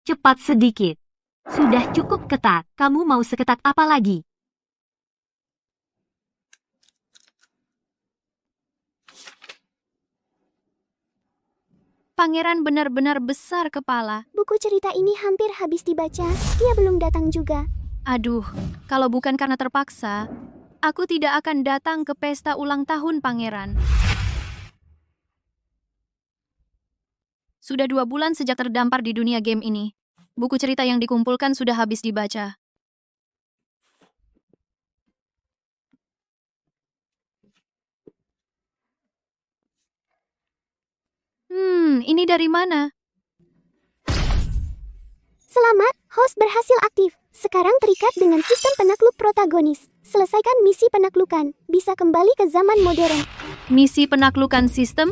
Cepat sedikit. Sudah cukup ketat. Kamu mau seketat apa lagi? Pangeran benar-benar besar kepala. Buku cerita ini hampir habis dibaca, dia belum datang juga. Aduh, kalau bukan karena terpaksa, aku tidak akan datang ke pesta ulang tahun pangeran. Sudah 2 bulan sejak terdampar di dunia game ini. Buku cerita yang dikumpulkan sudah habis dibaca. Ini dari mana? Selamat, host berhasil aktif. Sekarang terikat dengan sistem penakluk protagonis. Selesaikan misi penaklukan, bisa kembali ke zaman modern. Misi penaklukan sistem?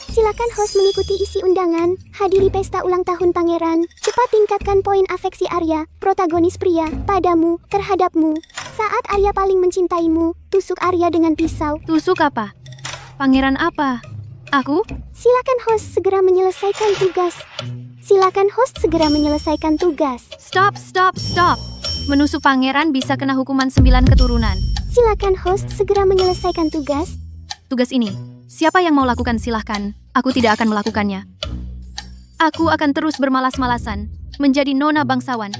Silakan host mengikuti isi undangan, hadiri pesta ulang tahun pangeran, cepat tingkatkan poin afeksi Arya, protagonis pria, padamu, terhadapmu. Saat Arya paling mencintaimu, tusuk Arya dengan pisau. Tusuk apa? Pangeran apa? Aku? Silakan host segera menyelesaikan tugas. Silakan host segera menyelesaikan tugas. Stop. Menusuk pangeran bisa kena hukuman 9 keturunan. Silakan host segera menyelesaikan tugas. Tugas ini, siapa yang mau lakukan silahkan. Aku tidak akan melakukannya. Aku akan terus bermalas-malasan, menjadi nona bangsawan.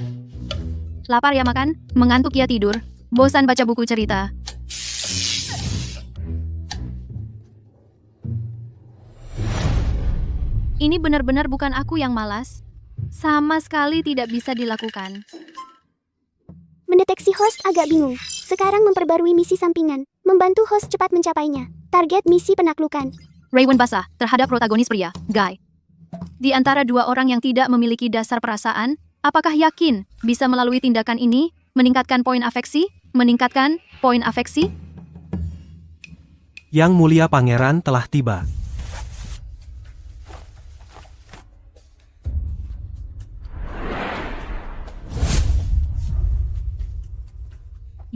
Lapar ya makan, mengantuk ya tidur, bosan baca buku cerita. Ini benar-benar bukan aku yang malas. Sama sekali tidak bisa dilakukan. Mendeteksi host agak bingung. Sekarang memperbarui misi sampingan, membantu host cepat mencapainya. Target misi penaklukan. Raywan basah terhadap protagonis pria, Guy. Di antara 2 orang yang tidak memiliki dasar perasaan, apakah yakin bisa melalui tindakan ini meningkatkan poin afeksi? Meningkatkan poin afeksi? Yang Mulia Pangeran telah tiba.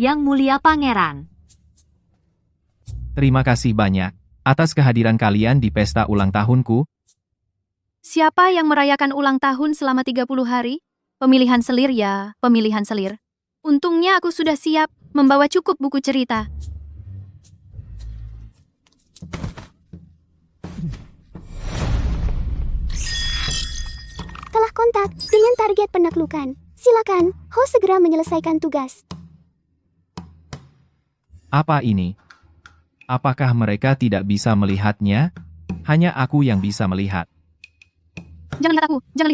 Yang Mulia Pangeran. Terima kasih banyak atas kehadiran kalian di pesta ulang tahunku. Siapa yang merayakan ulang tahun selama 30 hari? Pemilihan selir ya, pemilihan selir. Untungnya aku sudah siap membawa cukup buku cerita. Telah kontak dengan target penaklukan. Silakan, host segera menyelesaikan tugas. Apa ini? Apakah mereka tidak bisa melihatnya? Hanya aku yang bisa melihat. Jangan lihat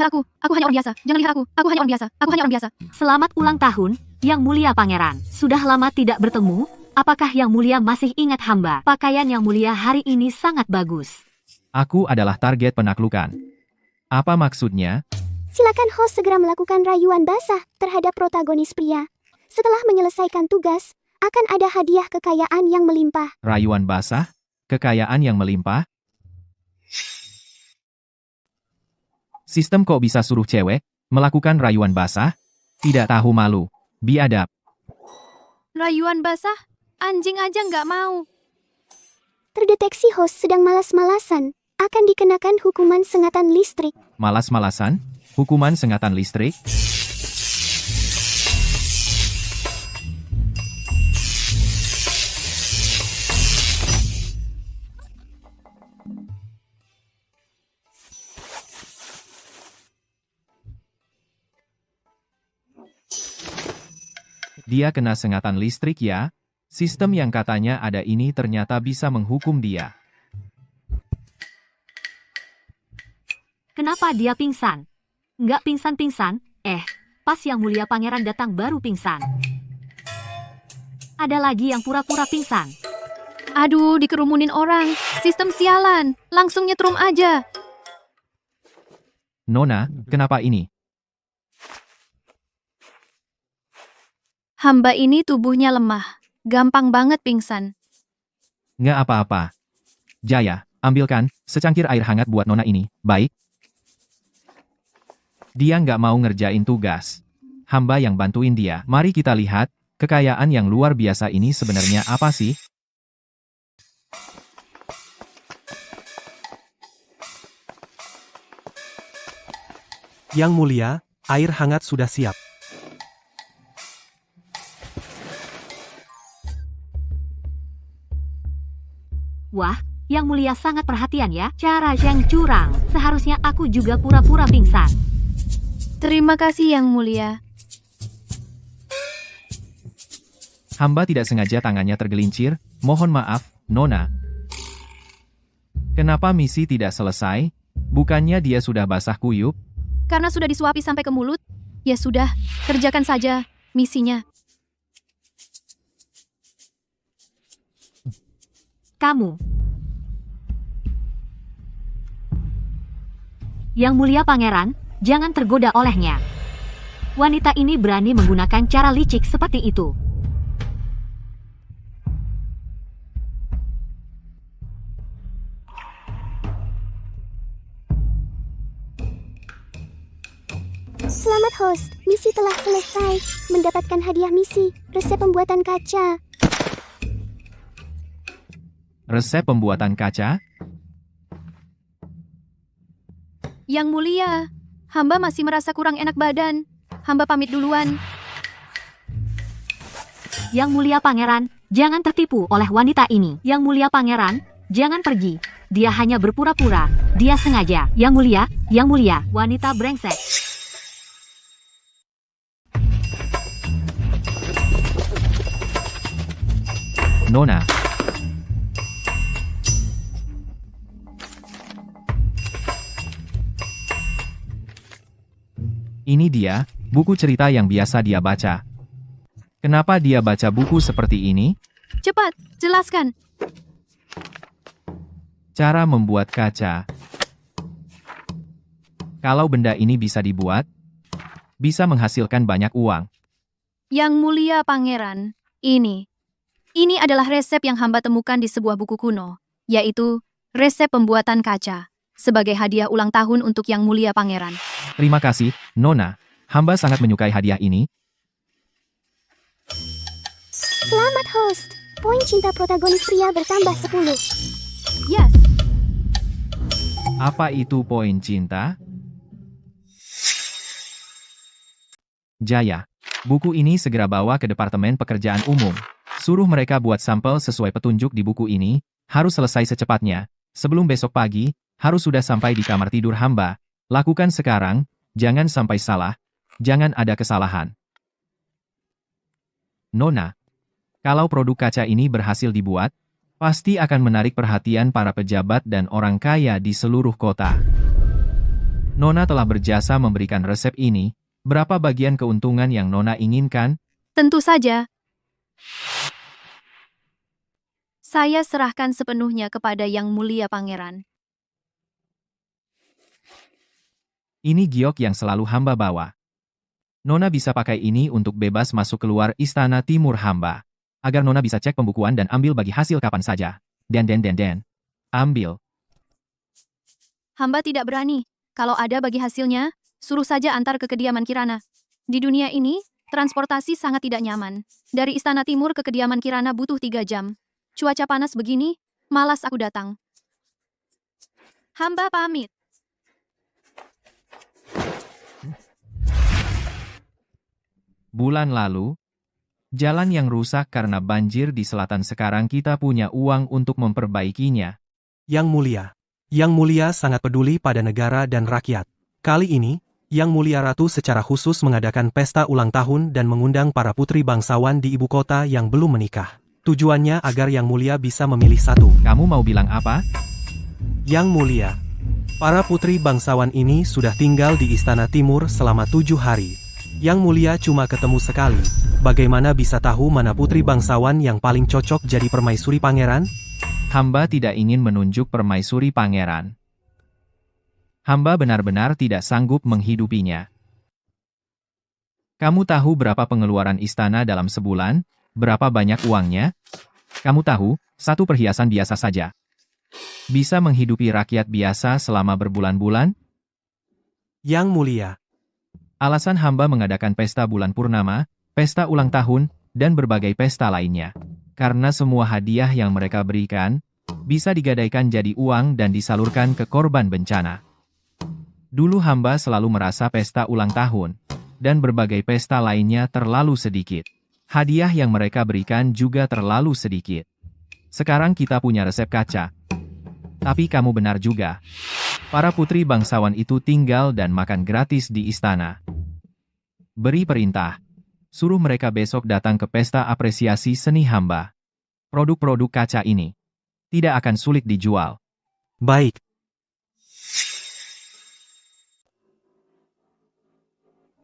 aku. Aku hanya orang biasa. Jangan lihat aku hanya orang biasa. Aku hanya orang biasa. Selamat ulang tahun, Yang Mulia Pangeran. Sudah lama tidak bertemu. Apakah Yang Mulia masih ingat hamba? Pakaian Yang Mulia hari ini sangat bagus. Aku adalah target penaklukan. Apa maksudnya? Silakan host segera melakukan rayuan basah terhadap protagonis pria. Setelah menyelesaikan tugas, akan ada hadiah kekayaan yang melimpah. Rayuan basah? Kekayaan yang melimpah? Sistem kok bisa suruh cewek melakukan rayuan basah? Tidak tahu malu. Biadab. Rayuan basah? Anjing aja nggak mau. Terdeteksi host sedang malas-malasan, akan dikenakan hukuman sengatan listrik. Malas-malasan? Hukuman sengatan listrik? Dia kena sengatan listrik ya? Sistem yang katanya ada ini ternyata bisa menghukum dia. Kenapa dia pingsan? Nggak pingsan-pingsan, pas Yang Mulia Pangeran datang baru pingsan. Ada lagi yang pura-pura pingsan. Aduh, dikerumunin orang. Sistem sialan. Langsung nyetrum aja. Nona, kenapa ini? Hamba ini tubuhnya lemah. Gampang banget pingsan. Nggak apa-apa. Jaya, ambilkan secangkir air hangat buat Nona ini, baik? Dia nggak mau ngerjain tugas. Hamba yang bantuin dia. Mari kita lihat, kekayaan yang luar biasa ini sebenarnya apa sih? Yang mulia, air hangat sudah siap. Wah, Yang Mulia sangat perhatian ya. Cara yang curang. Seharusnya aku juga pura-pura pingsan. Terima kasih Yang Mulia. Hamba tidak sengaja tangannya tergelincir. Mohon maaf, Nona. Kenapa misi tidak selesai? Bukannya dia sudah basah kuyup? Karena sudah disuapi sampai ke mulut, ya sudah, kerjakan saja misinya. Kamu. Yang Mulia Pangeran, jangan tergoda olehnya. Wanita ini berani menggunakan cara licik seperti itu. Selamat host, misi telah selesai. Mendapatkan hadiah misi, resep pembuatan kaca. Resep pembuatan kaca? Yang Mulia, hamba masih merasa kurang enak badan. Hamba pamit duluan. Yang Mulia Pangeran, jangan tertipu oleh wanita ini. Yang Mulia Pangeran, jangan pergi. Dia hanya berpura-pura. Dia sengaja. Yang Mulia, wanita brengsek. Nona. Ini dia, buku cerita yang biasa dia baca. Kenapa dia baca buku seperti ini? Cepat, jelaskan. Cara membuat kaca. Kalau benda ini bisa dibuat, bisa menghasilkan banyak uang. Yang Mulia Pangeran, ini adalah resep yang hamba temukan di sebuah buku kuno, yaitu resep pembuatan kaca, sebagai hadiah ulang tahun untuk Yang Mulia Pangeran. Terima kasih, Nona. Hamba sangat menyukai hadiah ini. Selamat host, poin cinta protagonis pria bertambah 10. Yes, Apa itu poin cinta? Jaya, buku ini segera bawa ke Departemen Pekerjaan Umum. Suruh mereka buat sampel sesuai petunjuk di buku ini, harus selesai secepatnya. Sebelum besok pagi, harus sudah sampai di kamar tidur hamba. Lakukan sekarang, jangan sampai salah, jangan ada kesalahan. Nona, kalau produk kaca ini berhasil dibuat, pasti akan menarik perhatian para pejabat dan orang kaya di seluruh kota. Nona telah berjasa memberikan resep ini. Berapa bagian keuntungan yang Nona inginkan? tentu saja. Saya serahkan sepenuhnya kepada Yang Mulia Pangeran. Ini giok yang selalu hamba bawa. Nona bisa pakai ini untuk bebas masuk keluar istana timur hamba. Agar Nona bisa cek pembukuan dan ambil bagi hasil kapan saja. Den. Ambil. Hamba tidak berani. Kalau ada bagi hasilnya, suruh saja antar ke kediaman Kirana. Di dunia ini, transportasi sangat tidak nyaman. Dari istana timur ke kediaman Kirana butuh 3 jam. Cuaca panas begini, malas aku datang. Hamba pamit. Bulan lalu, jalan yang rusak karena banjir di selatan sekarang kita punya uang untuk memperbaikinya. Yang Mulia sangat peduli pada negara dan rakyat. Kali ini, Yang Mulia Ratu secara khusus mengadakan pesta ulang tahun dan mengundang para putri bangsawan di ibu kota yang belum menikah. Tujuannya agar Yang Mulia bisa memilih satu. Kamu mau bilang apa? Yang Mulia, para putri bangsawan ini sudah tinggal di Istana Timur selama 7 hari. Yang Mulia cuma ketemu sekali. Bagaimana bisa tahu mana putri bangsawan yang paling cocok jadi permaisuri pangeran? Hamba tidak ingin menunjuk permaisuri pangeran. Hamba benar-benar tidak sanggup menghidupinya. Kamu tahu berapa pengeluaran istana dalam sebulan? Berapa banyak uangnya? Kamu tahu, satu perhiasan biasa saja bisa menghidupi rakyat biasa selama berbulan-bulan? Yang Mulia, Alasan hamba mengadakan pesta bulan purnama, pesta ulang tahun, dan berbagai pesta lainnya. Karena semua hadiah yang mereka berikan, bisa digadaikan jadi uang dan disalurkan ke korban bencana. Dulu hamba selalu merasa pesta ulang tahun, dan berbagai pesta lainnya terlalu sedikit. Hadiah yang mereka berikan juga terlalu sedikit. Sekarang kita punya resep kaca. Tapi kamu benar juga. Para putri bangsawan itu tinggal dan makan gratis di istana. Beri perintah. Suruh mereka besok datang ke pesta apresiasi seni hamba. Produk-produk kaca ini tidak akan sulit dijual. Baik.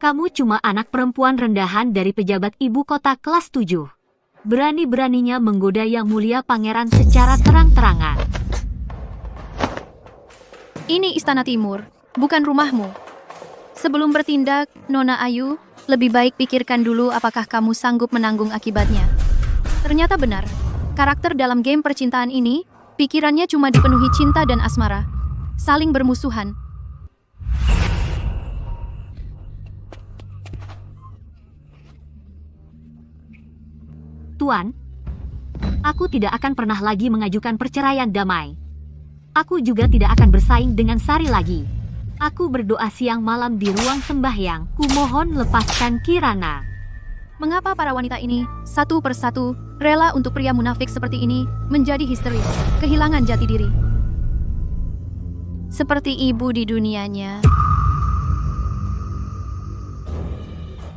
Kamu cuma anak perempuan rendahan dari pejabat ibu kota kelas 7. Berani-beraninya menggoda Yang Mulia Pangeran secara terang-terangan. Ini Istana Timur, bukan rumahmu. Sebelum bertindak, Nona Ayu, lebih baik pikirkan dulu apakah kamu sanggup menanggung akibatnya. Ternyata benar, karakter dalam game percintaan ini, pikirannya cuma dipenuhi cinta dan asmara. Saling bermusuhan. Tuan, aku tidak akan pernah lagi mengajukan perceraian damai. Aku juga tidak akan bersaing dengan Sari lagi. Aku berdoa siang malam di ruang sembahyang. Kumohon lepaskan Kirana. Mengapa para wanita ini, satu persatu, rela untuk pria munafik seperti ini, menjadi histeris, kehilangan jati diri? Seperti ibu di dunianya.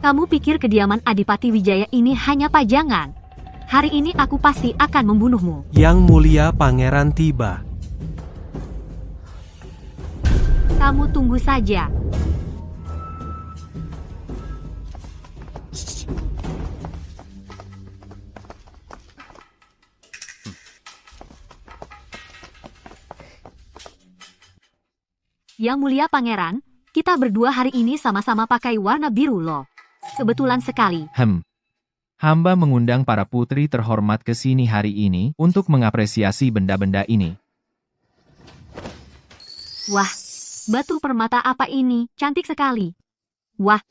Kamu pikir kediaman Adipati Wijaya ini hanya pajangan? Hari ini aku pasti akan membunuhmu. Yang Mulia Pangeran tiba. Kamu tunggu saja. Yang Mulia Pangeran, kita berdua hari ini sama-sama pakai warna biru loh. Kebetulan sekali. Hamba mengundang para putri terhormat ke sini hari ini untuk mengapresiasi benda-benda ini. Wah, batu permata apa ini? Cantik sekali. Wah,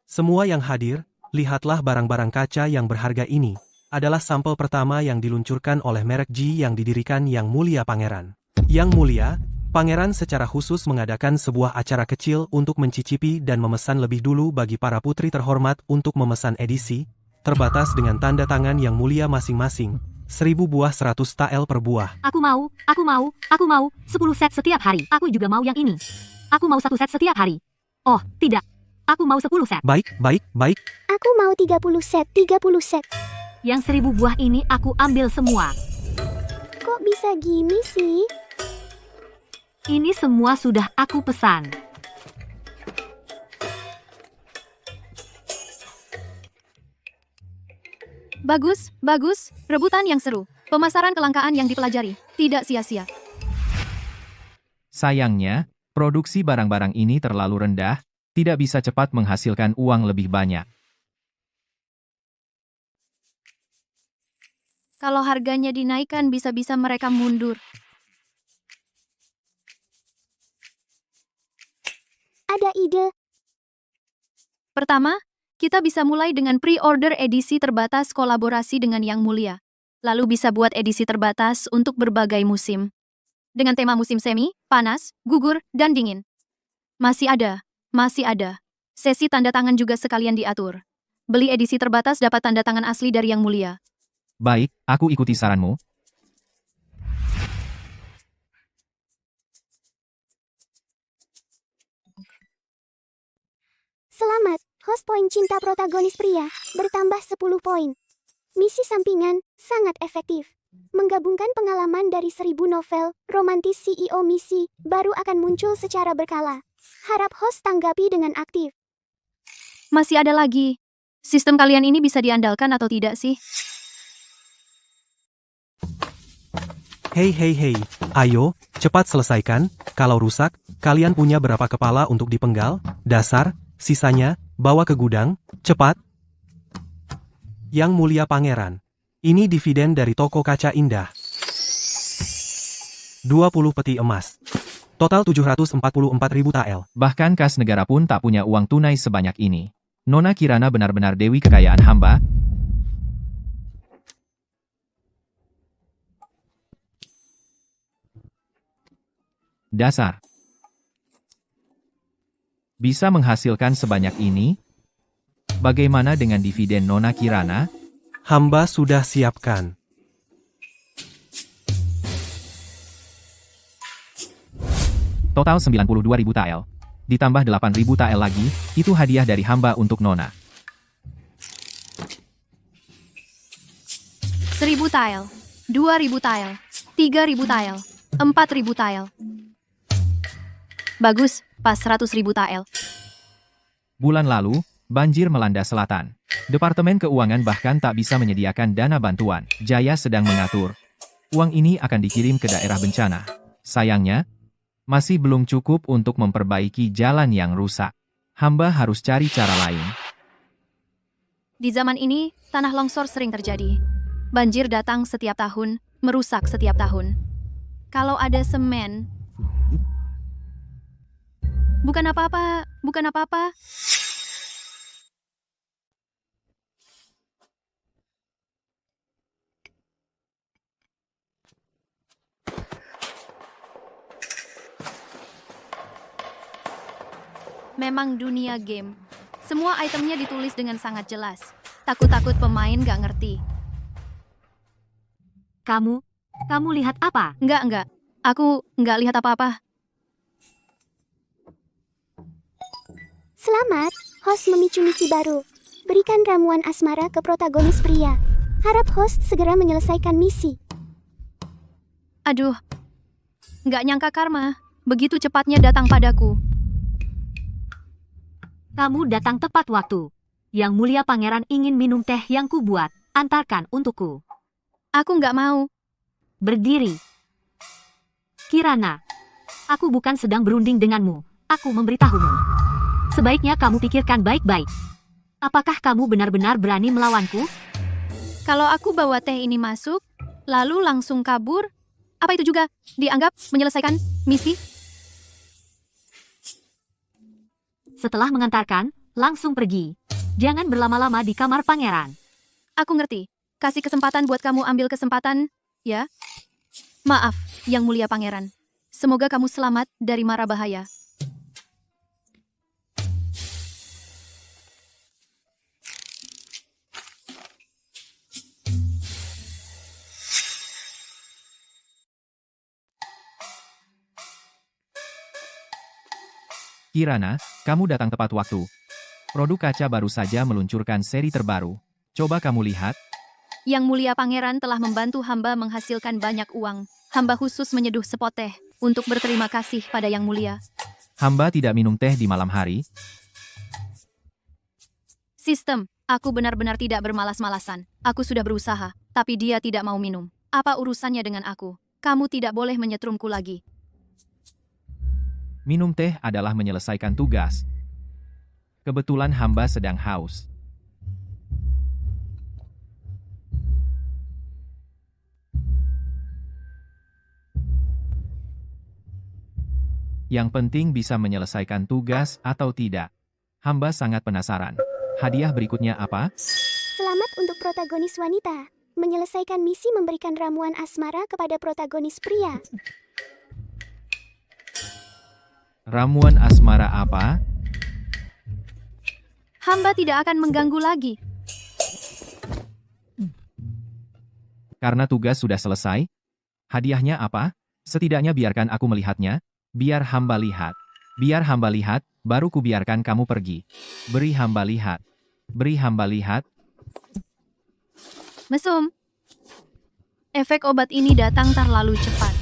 Semua yang hadir, lihatlah barang-barang kaca yang berharga ini. Adalah sampel pertama yang diluncurkan oleh merek G yang didirikan Yang Mulia Pangeran. Yang Mulia, Pangeran secara khusus mengadakan sebuah acara kecil untuk mencicipi dan memesan lebih dulu bagi para putri terhormat untuk memesan edisi, terbatas dengan tanda tangan Yang Mulia masing-masing, 1000 buah 100 tael per buah. aku mau 10 set setiap hari. Aku juga mau yang ini. Aku mau 1 set setiap hari. Oh, tidak. Aku mau 10 set. Baik. Aku mau 30 set. Yang 1000 buah ini aku ambil semua. Kok bisa gini sih? Ini semua sudah aku pesan. Bagus, bagus, rebutan yang seru. Pemasaran kelangkaan yang dipelajari, tidak sia-sia. Sayangnya, produksi barang-barang ini terlalu rendah, tidak bisa cepat menghasilkan uang lebih banyak. Kalau harganya dinaikkan bisa-bisa mereka mundur. Ada ide. Pertama, kita bisa mulai dengan pre-order edisi terbatas kolaborasi dengan Yang Mulia. Lalu bisa buat edisi terbatas untuk berbagai musim. Dengan tema musim semi, panas, gugur, dan dingin. Masih ada. Sesi tanda tangan juga sekalian diatur. Beli edisi terbatas dapat tanda tangan asli dari Yang Mulia. Baik, aku ikuti saranmu. Selamat, host poin cinta protagonis pria, bertambah 10 poin. Misi sampingan, sangat efektif. Menggabungkan pengalaman dari 1000 novel, romantis CEO misi, baru akan muncul secara berkala. Harap host tanggapi dengan aktif. Masih ada lagi. Sistem kalian ini bisa diandalkan atau tidak sih? Hei, ayo, cepat selesaikan. Kalau rusak, kalian punya berapa kepala untuk dipenggal? Dasar, sisanya, bawa ke gudang, cepat. Yang Mulia Pangeran. Ini dividen dari toko kaca indah. 20 peti emas. Total 744.000 tael. Bahkan kas negara pun tak punya uang tunai sebanyak ini. Nona Kirana benar-benar dewi kekayaan hamba. Dasar. Bisa menghasilkan sebanyak ini? Bagaimana dengan dividen Nona Kirana? Hamba sudah siapkan. Total 92.000 tael. Ditambah 8.000 tael lagi, itu hadiah dari hamba untuk Nona. 1.000 tael, 2.000 tael, 3.000 tael, 4.000 tael. Bagus, pas 100.000 tael. Bulan lalu, banjir melanda selatan. Departemen Keuangan bahkan tak bisa menyediakan dana bantuan. Jaya sedang mengatur. Uang ini akan dikirim ke daerah bencana. Sayangnya, masih belum cukup untuk memperbaiki jalan yang rusak. Hamba harus cari cara lain. Di zaman ini, tanah longsor sering terjadi. Banjir datang setiap tahun, merusak setiap tahun. Kalau ada semen... Bukan apa-apa, bukan apa-apa. Memang dunia game. Semua itemnya ditulis dengan sangat jelas. Takut-takut pemain gak ngerti. Kamu lihat apa? Enggak. Aku nggak lihat apa-apa. Selamat, host memicu misi baru. Berikan ramuan asmara ke protagonis pria. Harap host segera menyelesaikan misi. Aduh, nggak nyangka karma. Begitu cepatnya datang padaku. Kamu datang tepat waktu. Yang mulia pangeran ingin minum teh yang kubuat. Antarkan untukku. Aku nggak mau. Berdiri. Kirana, aku bukan sedang berunding denganmu. Aku memberitahumu. Sebaiknya kamu pikirkan baik-baik. Apakah kamu benar-benar berani melawanku? Kalau aku bawa teh ini masuk, lalu langsung kabur, apa itu juga dianggap menyelesaikan misi? Setelah mengantarkan, langsung pergi. Jangan berlama-lama di kamar pangeran. Aku ngerti. Kasih kesempatan buat kamu ambil kesempatan, ya? Maaf, yang mulia pangeran. Semoga kamu selamat dari mara bahaya. Kirana, kamu datang tepat waktu. Produk kaca baru saja meluncurkan seri terbaru. Coba kamu lihat. Yang mulia pangeran telah membantu hamba menghasilkan banyak uang. Hamba khusus menyeduh sepot teh untuk berterima kasih pada yang mulia. Hamba tidak minum teh di malam hari. Sistem, aku benar-benar tidak bermalas-malasan. Aku sudah berusaha, tapi dia tidak mau minum. Apa urusannya dengan aku? Kamu tidak boleh menyetrumku lagi. Minum teh adalah menyelesaikan tugas. Kebetulan hamba sedang haus. Yang penting bisa menyelesaikan tugas atau tidak. Hamba sangat penasaran. Hadiah berikutnya apa? Selamat untuk protagonis wanita. Menyelesaikan misi memberikan ramuan asmara kepada protagonis pria. Ramuan asmara apa? Hamba tidak akan mengganggu lagi. Karena tugas sudah selesai. Hadiahnya apa? Setidaknya biarkan aku melihatnya. Biar hamba lihat. Biar hamba lihat, baru kubiarkan kamu pergi. Beri hamba lihat. Beri hamba lihat. Mesum. Efek obat ini datang terlalu cepat.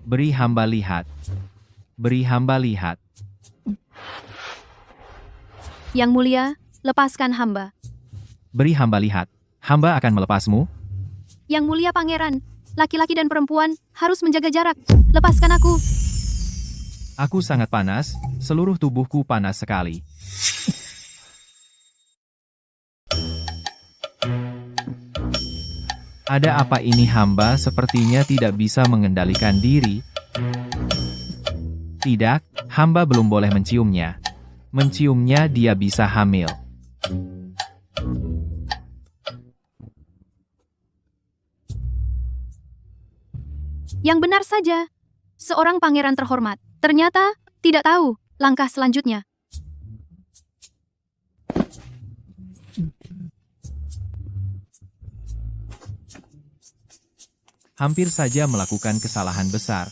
Beri hamba lihat. Beri hamba lihat. Yang mulia, lepaskan hamba. Beri hamba lihat. Hamba akan melepasmu. Yang mulia pangeran, laki-laki dan perempuan harus menjaga jarak. Lepaskan aku. Aku sangat panas, seluruh tubuhku panas sekali. Ada apa ini? Hamba sepertinya tidak bisa mengendalikan diri. Tidak, hamba belum boleh menciumnya. Menciumnya dia bisa hamil. Yang benar saja. Seorang pangeran terhormat. Ternyata, tidak tahu langkah selanjutnya. Hampir saja melakukan kesalahan besar.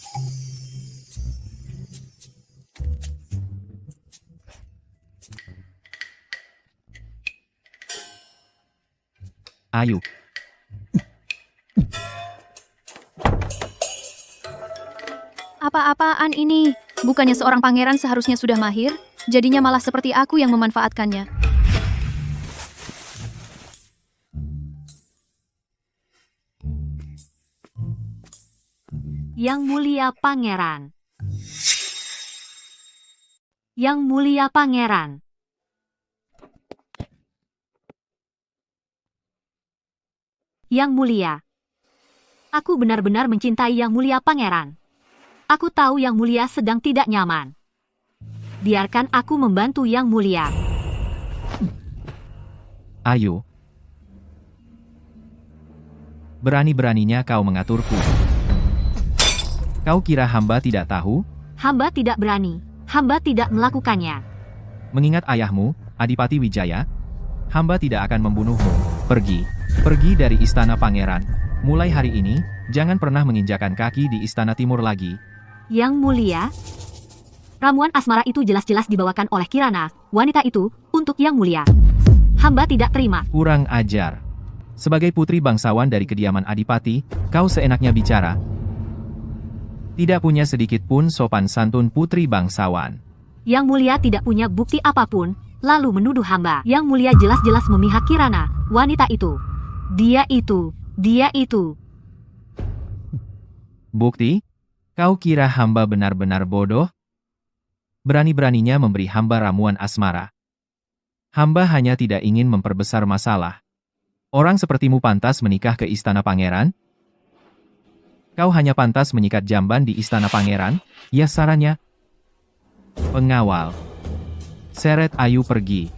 Ayo. Apa-apaan ini? Bukannya seorang pangeran seharusnya sudah mahir, jadinya malah seperti aku yang memanfaatkannya. Yang Mulia Pangeran. Yang Mulia Pangeran. Yang Mulia. Aku benar-benar mencintai Yang Mulia Pangeran. Aku tahu Yang Mulia sedang tidak nyaman. Biarkan aku membantu Yang Mulia. Ayo. Berani-beraninya kau mengaturku. Kau kira hamba tidak tahu? Hamba tidak berani. Hamba tidak melakukannya. Mengingat ayahmu, Adipati Wijaya, hamba tidak akan membunuhmu. Pergi. Pergi dari istana pangeran. Mulai hari ini, jangan pernah menginjakan kaki di istana timur lagi. Yang Mulia, ramuan asmara itu jelas-jelas dibawakan oleh Kirana, wanita itu, untuk Yang Mulia. Hamba tidak terima. Kurang ajar. Sebagai putri bangsawan dari kediaman Adipati, kau seenaknya bicara. Tidak punya sedikit pun sopan santun putri bangsawan. Yang Mulia tidak punya bukti apapun, lalu menuduh hamba. Yang Mulia jelas-jelas memihak Kirana, wanita itu. Dia itu. Bukti? Kau kira hamba benar-benar bodoh? Berani-beraninya memberi hamba ramuan asmara. Hamba hanya tidak ingin memperbesar masalah. Orang sepertimu pantas menikah ke istana pangeran? Kau hanya pantas menyikat jamban di istana pangeran? Ya sarannya. Pengawal. Seret Ayu pergi.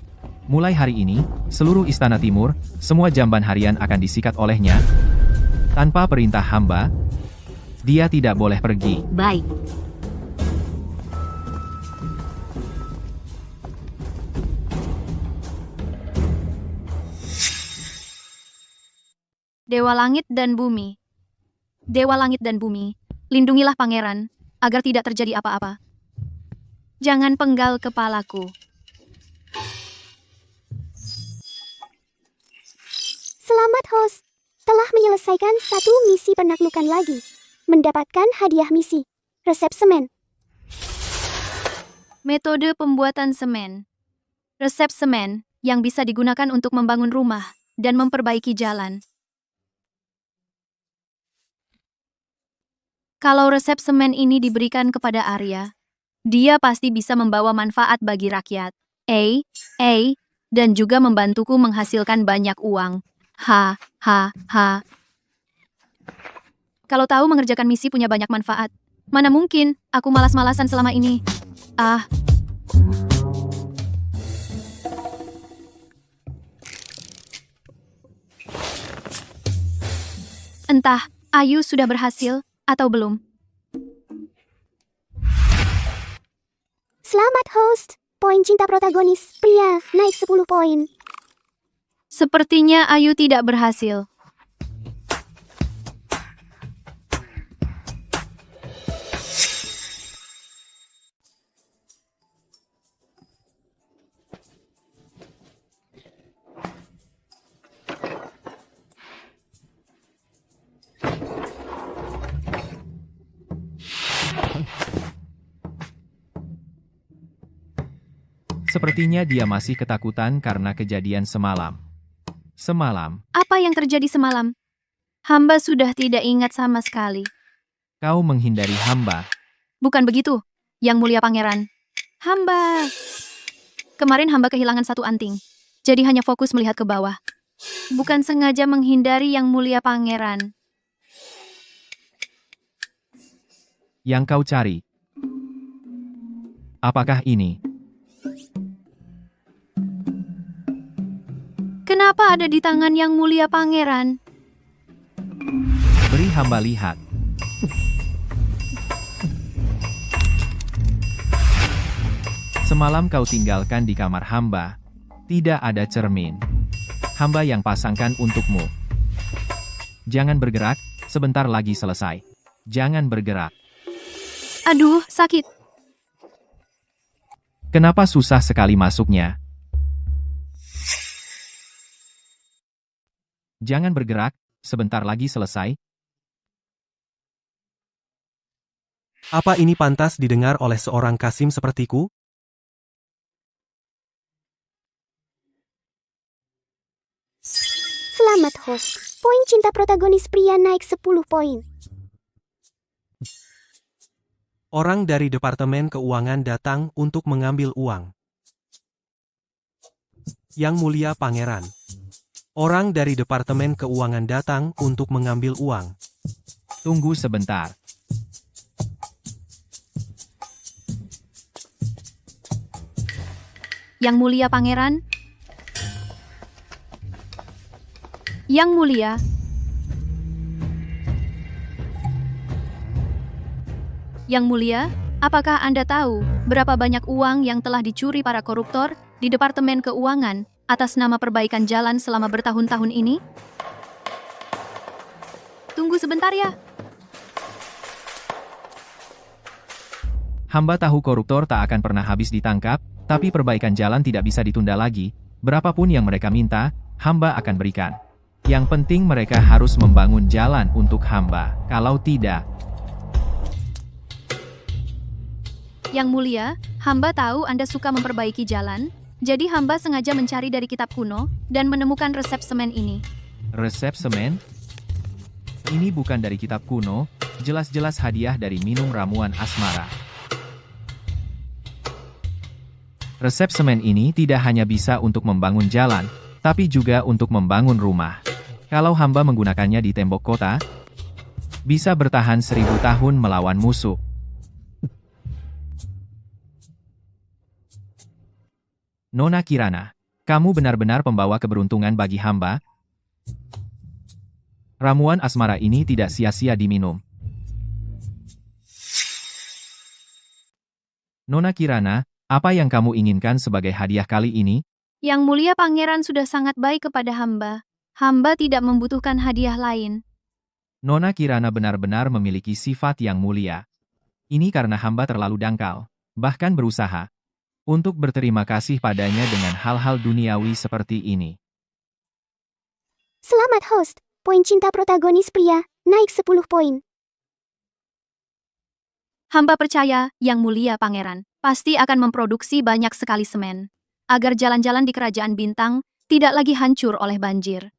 Mulai hari ini, seluruh istana timur, semua jamban harian akan disikat olehnya. Tanpa perintah hamba, dia tidak boleh pergi. Baik. Dewa langit dan bumi. Dewa langit dan bumi, lindungilah pangeran, agar tidak terjadi apa-apa. Jangan penggal kepalaku. Selamat host, telah menyelesaikan satu misi penaklukan lagi. Mendapatkan hadiah misi. Resep semen. Metode pembuatan semen. Resep semen yang bisa digunakan untuk membangun rumah dan memperbaiki jalan. Kalau resep semen ini diberikan kepada Arya, dia pasti bisa membawa manfaat bagi rakyat. Dan juga membantuku menghasilkan banyak uang. Kalau tahu mengerjakan misi punya banyak manfaat, mana mungkin aku malas-malasan selama ini. Entah, Ayu sudah berhasil atau belum. Selamat host, poin cinta protagonis pria naik 10 poin. Sepertinya Ayu tidak berhasil. Sepertinya dia masih ketakutan karena kejadian semalam. Apa yang terjadi semalam? Hamba sudah tidak ingat sama sekali. Kau menghindari hamba. Bukan begitu, Yang Mulia Pangeran. Hamba. Kemarin hamba kehilangan satu anting. Jadi hanya fokus melihat ke bawah. Bukan sengaja menghindari Yang Mulia Pangeran. Yang kau cari. Apakah ini? Kenapa ada di tangan Yang Mulia Pangeran? Beri hamba lihat. Semalam kau tinggalkan di kamar hamba. Tidak ada cermin. Hamba yang pasangkan untukmu. Jangan bergerak, sebentar lagi selesai. Jangan bergerak. Aduh, sakit. Kenapa susah sekali masuknya? Jangan bergerak, sebentar lagi selesai. Apa ini pantas didengar oleh seorang Kasim sepertiku? Selamat host. Poin cinta protagonis pria naik 10 poin. Orang dari Departemen Keuangan datang untuk mengambil uang. Yang Mulia Pangeran. Orang dari Departemen Keuangan datang untuk mengambil uang. Tunggu sebentar. Yang Mulia Pangeran. Yang Mulia. Yang Mulia, apakah Anda tahu berapa banyak uang yang telah dicuri para koruptor di Departemen Keuangan atas nama perbaikan jalan selama bertahun-tahun ini? Tunggu sebentar ya. Hamba tahu koruptor tak akan pernah habis ditangkap, tapi perbaikan jalan tidak bisa ditunda lagi. Berapapun yang mereka minta, hamba akan berikan. Yang penting mereka harus membangun jalan untuk hamba. Kalau tidak, Yang Mulia, hamba tahu Anda suka memperbaiki jalan, jadi hamba sengaja mencari dari kitab kuno dan menemukan resep semen ini. resep semen? Ini bukan dari kitab kuno, jelas-jelas hadiah dari minum ramuan asmara. Resep semen ini tidak hanya bisa untuk membangun jalan, tapi juga untuk membangun rumah. Kalau hamba menggunakannya di tembok kota, bisa bertahan 1000 tahun melawan musuh. Nona Kirana, kamu benar-benar pembawa keberuntungan bagi hamba. Ramuan asmara ini tidak sia-sia diminum. Nona Kirana, apa yang kamu inginkan sebagai hadiah kali ini? Yang Mulia Pangeran sudah sangat baik kepada hamba. Hamba tidak membutuhkan hadiah lain. Nona Kirana benar-benar memiliki sifat yang mulia. Ini karena hamba terlalu dangkal, bahkan berusaha untuk berterima kasih padanya dengan hal-hal duniawi seperti ini. Selamat host. Poin cinta protagonis pria naik 10 poin. Hamba percaya, Yang Mulia Pangeran pasti akan memproduksi banyak sekali semen, agar jalan-jalan di Kerajaan Bintang tidak lagi hancur oleh banjir,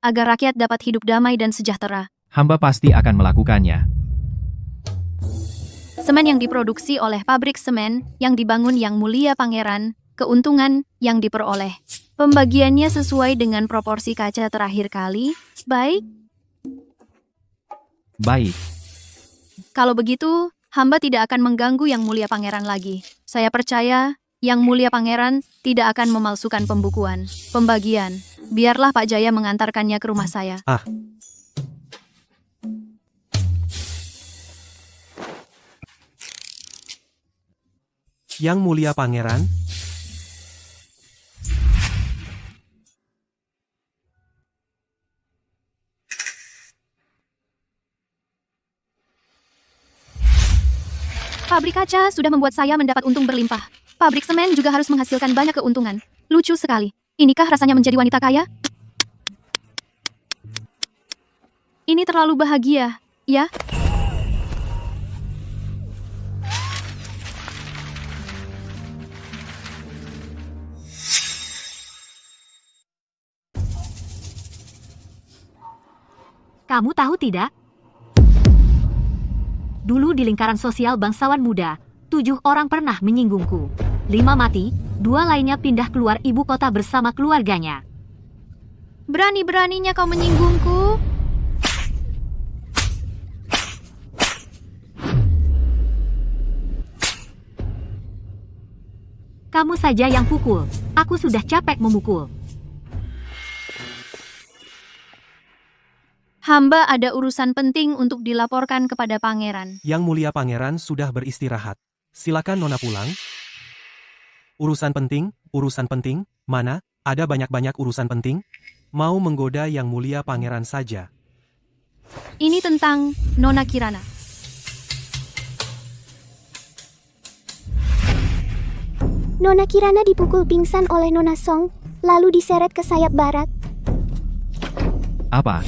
agar rakyat dapat hidup damai dan sejahtera. Hamba pasti akan melakukannya. Semen yang diproduksi oleh pabrik semen yang dibangun Yang Mulia Pangeran, keuntungan yang diperoleh. Pembagiannya sesuai dengan proporsi kaca terakhir kali. Baik, Baik, kalau begitu, hamba tidak akan mengganggu Yang Mulia Pangeran lagi. Saya percaya Yang Mulia Pangeran tidak akan memalsukan pembukuan, pembagian. Biarlah Pak Jaya mengantarkannya ke rumah saya. Yang Mulia Pangeran, Pabrik kaca sudah membuat saya mendapat untung berlimpah. Pabrik semen juga harus menghasilkan banyak keuntungan. Lucu sekali. Inikah rasanya menjadi wanita kaya? Ini terlalu bahagia, ya? Kamu tahu tidak? Dulu di lingkaran sosial bangsawan muda, 7 orang pernah menyinggungku. 5 mati, 2 lainnya pindah keluar ibu kota bersama keluarganya. Berani-beraninya kau menyinggungku? Kamu saja yang pukul. Aku sudah capek memukul. Hamba ada urusan penting untuk dilaporkan kepada pangeran. Yang Mulia Pangeran sudah beristirahat. Silakan Nona pulang. Urusan penting, mana, ada banyak-banyak urusan penting? Mau menggoda yang mulia pangeran saja. Ini tentang Nona Kirana. Nona Kirana dipukul pingsan oleh Nona Song, lalu diseret ke sayap barat. Apa?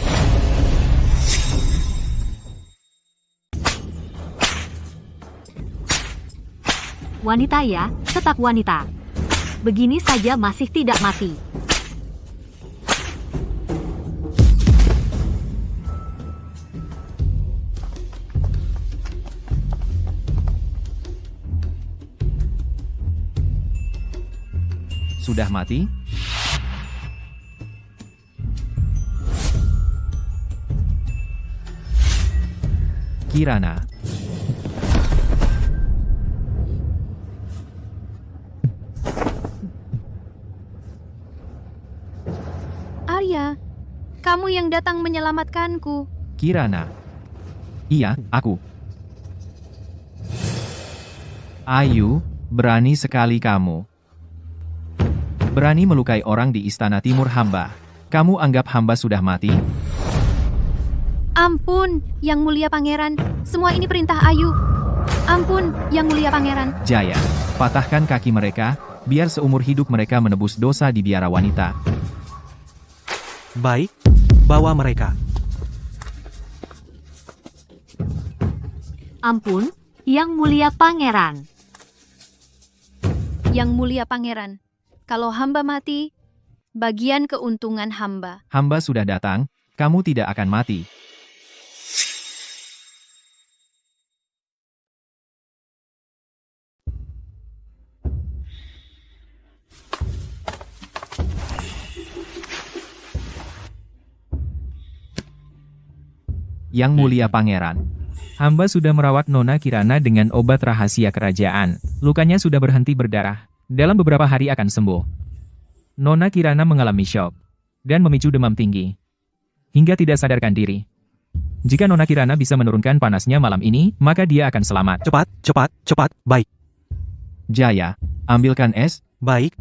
Wanita ya, tetap wanita. Begini saja masih tidak mati. Sudah mati? Kirana. Arya, kamu yang datang menyelamatkanku. Kirana. Iya, aku. Ayu, berani sekali kamu. Berani melukai orang di istana timur hamba. Kamu anggap hamba sudah mati? Ampun, Yang Mulia Pangeran. Semua ini perintah Ayu. Ampun, Yang Mulia Pangeran. Jaya, patahkan kaki mereka, biar seumur hidup mereka menebus dosa di biara wanita. Baik, bawa mereka. Ampun, Yang Mulia Pangeran. Yang Mulia Pangeran, kalau hamba mati, bagian keuntungan hamba. Hamba sudah datang, kamu tidak akan mati. Yang Mulia Pangeran, hamba sudah merawat Nona Kirana dengan obat rahasia kerajaan. Lukanya sudah berhenti berdarah. Dalam beberapa hari akan sembuh. Nona Kirana mengalami syok dan memicu demam tinggi hingga tidak sadarkan diri. Jika Nona Kirana bisa menurunkan panasnya malam ini, maka dia akan selamat. Cepat, baik, Jaya, ambilkan es. baik.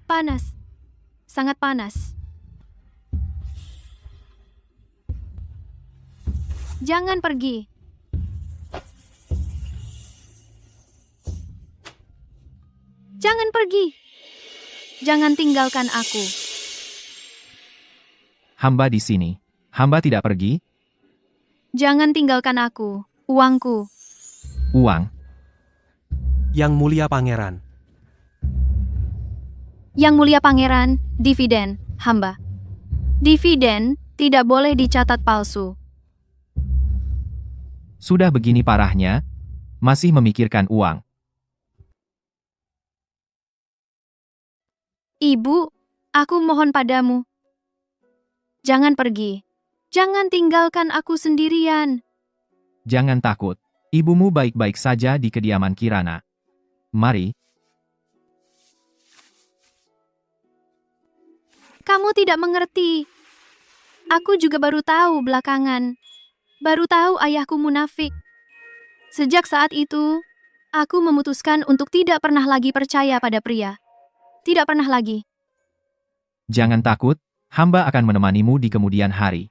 Panas. Sangat panas. Jangan pergi. Jangan pergi. Jangan tinggalkan aku. Hamba di sini. Hamba tidak pergi. Jangan tinggalkan aku. Uangku. Uang. Yang Mulia Pangeran. Yang Mulia Pangeran, dividen, hamba. Dividen tidak boleh dicatat palsu. Sudah begini parahnya, masih memikirkan uang. Ibu, aku mohon padamu. Jangan pergi. Jangan tinggalkan aku sendirian. Jangan takut. Ibumu baik-baik saja di kediaman Kirana. Mari. Kamu tidak mengerti. Aku juga baru tahu belakangan. Baru tahu ayahku munafik. Sejak saat itu, aku memutuskan untuk tidak pernah lagi percaya pada pria. Tidak pernah lagi. Jangan takut, hamba akan menemanimu di kemudian hari.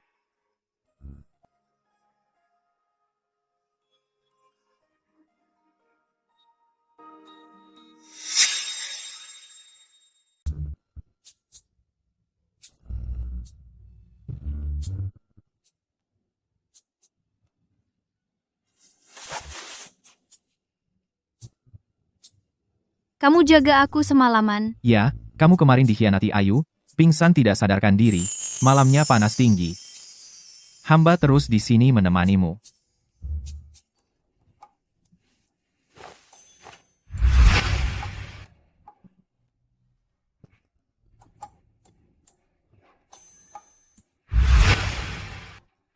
Kamu jaga aku semalaman. Ya, kamu kemarin dikhianati Ayu, pingsan tidak sadarkan diri, malamnya panas tinggi. Hamba terus di sini menemanimu.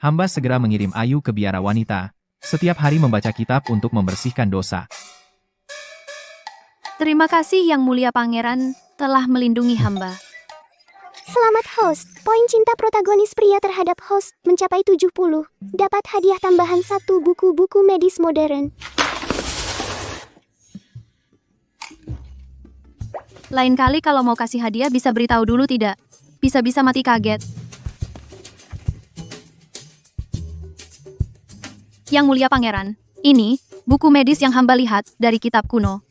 Hamba segera mengirim Ayu ke biara wanita, setiap hari membaca kitab untuk membersihkan dosa. Terima kasih Yang Mulia Pangeran telah melindungi hamba. Selamat host. Poin cinta protagonis pria terhadap host mencapai 70. Dapat hadiah tambahan 1 buku-buku medis modern. Lain kali kalau mau kasih hadiah bisa beritahu dulu tidak? Bisa-bisa mati kaget. Yang mulia pangeran, ini buku medis yang hamba lihat dari kitab kuno.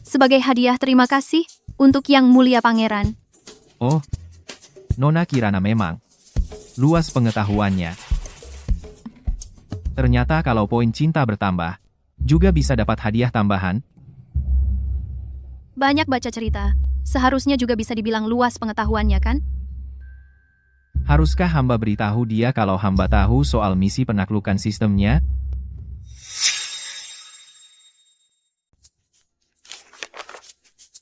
Sebagai hadiah terima kasih untuk yang mulia pangeran. Oh, Nona Kirana memang luas pengetahuannya. Ternyata kalau poin cinta bertambah, juga bisa dapat hadiah tambahan. Banyak baca cerita, seharusnya juga bisa dibilang luas pengetahuannya kan? Haruskah hamba beritahu dia kalau hamba tahu soal misi penaklukan sistemnya?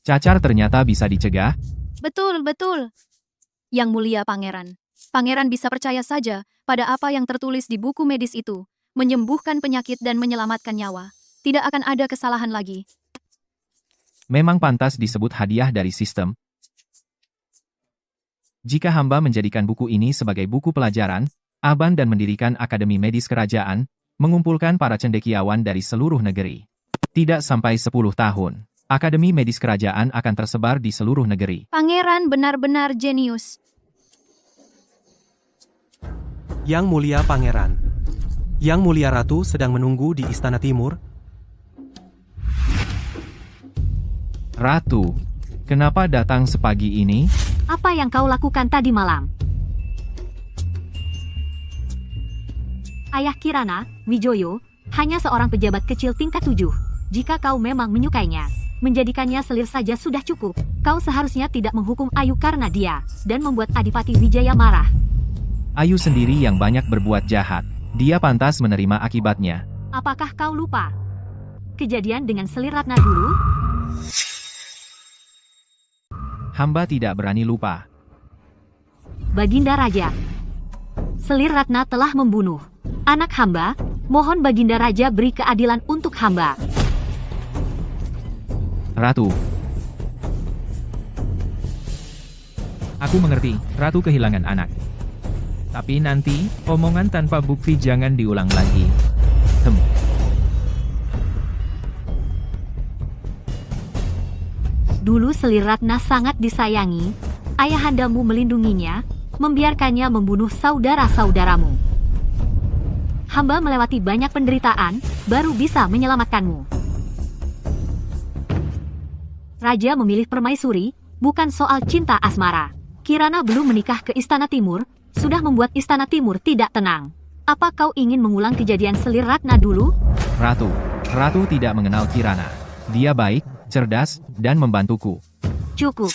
Cacar ternyata bisa dicegah. Betul, betul. Yang mulia pangeran. Pangeran bisa percaya saja pada apa yang tertulis di buku medis itu, menyembuhkan penyakit dan menyelamatkan nyawa. Tidak akan ada kesalahan lagi. Memang pantas disebut hadiah dari sistem. Jika hamba menjadikan buku ini sebagai buku pelajaran, Aban dan mendirikan Akademi Medis Kerajaan, mengumpulkan para cendekiawan dari seluruh negeri. Tidak sampai 10 tahun, Akademi Medis Kerajaan akan tersebar di seluruh negeri. Pangeran benar-benar jenius. Yang mulia pangeran. Yang mulia ratu sedang menunggu di Istana Timur. Ratu, kenapa datang sepagi ini? Apa yang kau lakukan tadi malam? Ayah Kirana, Wijoyo, hanya seorang pejabat kecil tingkat 7. Jika kau memang menyukainya, menjadikannya selir saja sudah cukup. Kau seharusnya tidak menghukum Ayu karena dia, dan membuat Adipati Wijaya marah. Ayu sendiri yang banyak berbuat jahat. Dia pantas menerima akibatnya. Apakah kau lupa kejadian dengan selir Ratna dulu? Hamba tidak berani lupa. Baginda Raja, selir Ratna telah membunuh anak hamba. Mohon Baginda Raja beri keadilan untuk hamba. Ratu. Aku mengerti, Ratu kehilangan anak. Tapi nanti, omongan tanpa bukti jangan diulang lagi. Dulu selir Ratna sangat disayangi. Ayahandamu melindunginya, membiarkannya membunuh saudara-saudaramu. Hamba melewati banyak penderitaan, baru bisa menyelamatkanmu. Raja memilih permaisuri, bukan soal cinta asmara. Kirana belum menikah ke Istana Timur, sudah membuat Istana Timur tidak tenang. Apa kau ingin mengulang kejadian selir Ratna dulu? Ratu tidak mengenal Kirana. Dia baik, cerdas, dan membantuku. Cukup.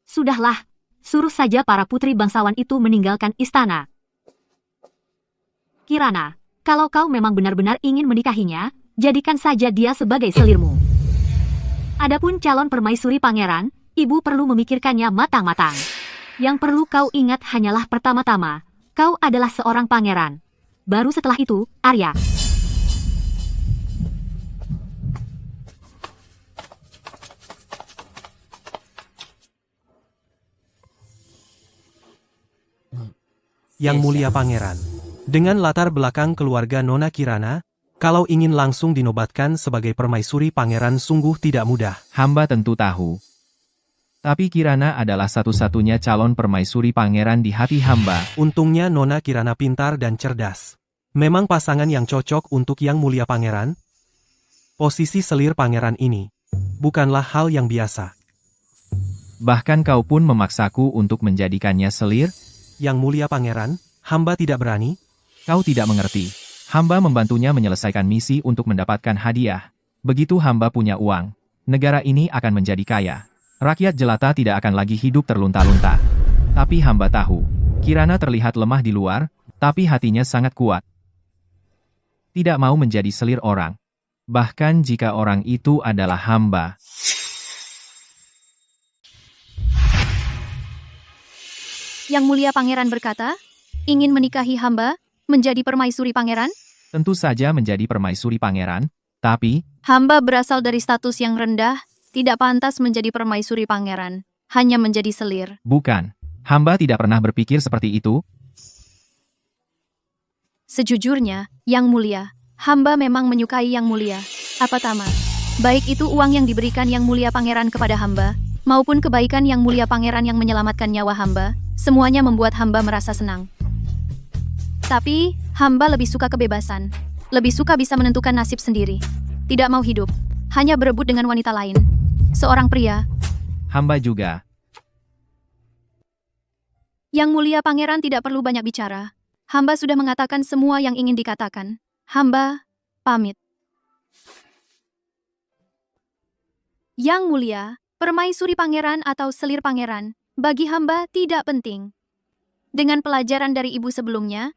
Sudahlah, suruh saja para putri bangsawan itu meninggalkan istana. Kirana, kalau kau memang benar-benar ingin menikahinya, jadikan saja dia sebagai selirmu. Adapun calon permaisuri pangeran, ibu perlu memikirkannya matang-matang. Yang perlu kau ingat hanyalah pertama-tama, kau adalah seorang pangeran. Baru setelah itu, Arya. Yang mulia pangeran. Dengan latar belakang keluarga Nona Kirana, kalau ingin langsung dinobatkan sebagai permaisuri pangeran sungguh tidak mudah. Hamba tentu tahu. Tapi Kirana adalah satu-satunya calon permaisuri pangeran di hati hamba. Untungnya Nona Kirana pintar dan cerdas. Memang pasangan yang cocok untuk yang mulia pangeran. Posisi selir pangeran ini bukanlah hal yang biasa. Bahkan kau pun memaksaku untuk menjadikannya selir. Yang mulia pangeran, hamba tidak berani. Kau tidak mengerti. Hamba membantunya menyelesaikan misi untuk mendapatkan hadiah. Begitu hamba punya uang, negara ini akan menjadi kaya. Rakyat jelata tidak akan lagi hidup terlunta-lunta. Tapi hamba tahu, Kirana terlihat lemah di luar, tapi hatinya sangat kuat. Tidak mau menjadi selir orang. Bahkan jika orang itu adalah hamba. Yang mulia pangeran berkata, ingin menikahi hamba, menjadi permaisuri pangeran? Tentu saja menjadi permaisuri pangeran, tapi Hamba berasal dari status yang rendah, tidak pantas menjadi permaisuri pangeran. hanya menjadi selir. Bukan. Hamba tidak pernah berpikir seperti itu. Sejujurnya, Yang Mulia, hamba memang menyukai Yang Mulia. Apa tamat? Baik itu uang yang diberikan Yang Mulia Pangeran kepada hamba, maupun kebaikan Yang Mulia Pangeran yang menyelamatkan nyawa hamba, semuanya membuat hamba merasa senang. Tapi, hamba lebih suka kebebasan. Lebih suka bisa menentukan nasib sendiri. Tidak mau hidup, hanya berebut dengan wanita lain. Seorang pria. Hamba juga. Yang Mulia Pangeran tidak perlu banyak bicara. Hamba sudah mengatakan semua yang ingin dikatakan. Hamba pamit. Yang Mulia, permaisuri pangeran atau selir pangeran, bagi hamba tidak penting. Dengan pelajaran dari ibu sebelumnya,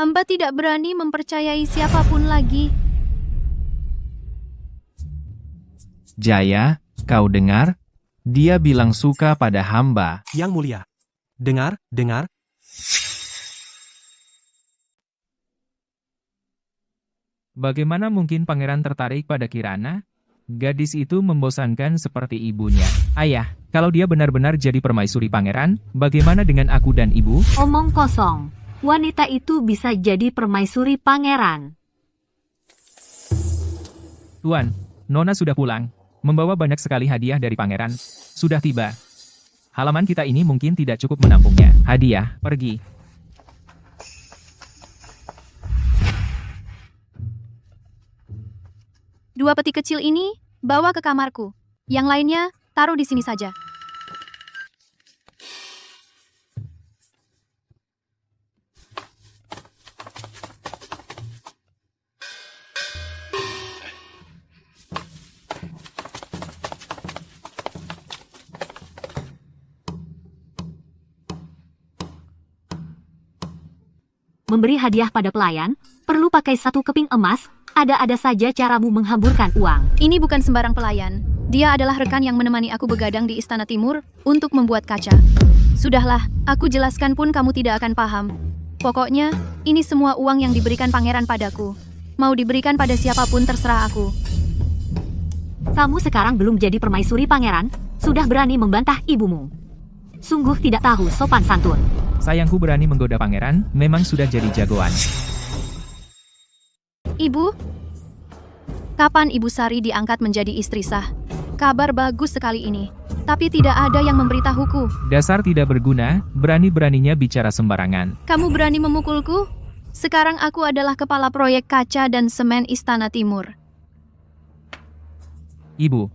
hamba tidak berani mempercayai siapapun lagi. Jaya, kau dengar? Dia bilang suka pada hamba. Yang Mulia. Dengar, dengar. Bagaimana mungkin pangeran tertarik pada Kirana? Gadis itu membosankan seperti ibunya. Ayah, kalau dia benar-benar jadi permaisuri pangeran, bagaimana dengan aku dan ibu? Omong kosong. Wanita itu bisa jadi permaisuri pangeran. Tuan, Nona sudah pulang. Membawa banyak sekali hadiah dari pangeran. Sudah tiba. Halaman kita ini mungkin tidak cukup menampungnya. Hadiah, pergi. Dua peti kecil ini, bawa ke kamarku. Yang lainnya, taruh di sini saja. Memberi hadiah pada pelayan, perlu pakai satu keping emas, ada-ada saja caramu menghamburkan uang. Ini bukan sembarang pelayan. Dia adalah rekan yang menemani aku begadang di Istana Timur untuk membuat kaca. Sudahlah, aku jelaskan pun kamu tidak akan paham. Pokoknya, ini semua uang yang diberikan pangeran padaku. Mau diberikan pada siapapun terserah aku. Kamu sekarang belum jadi permaisuri pangeran, sudah berani membantah ibumu. Sungguh tidak tahu sopan santun. Sayangku berani menggoda pangeran, memang sudah jadi jagoan. Ibu? Kapan Ibu Sari diangkat menjadi istri sah? Kabar bagus sekali ini. Tapi tidak ada yang memberitahuku. Dasar tidak berguna, berani-beraninya bicara sembarangan. Kamu berani memukulku? Sekarang aku adalah kepala proyek kaca dan semen Istana Timur. Ibu,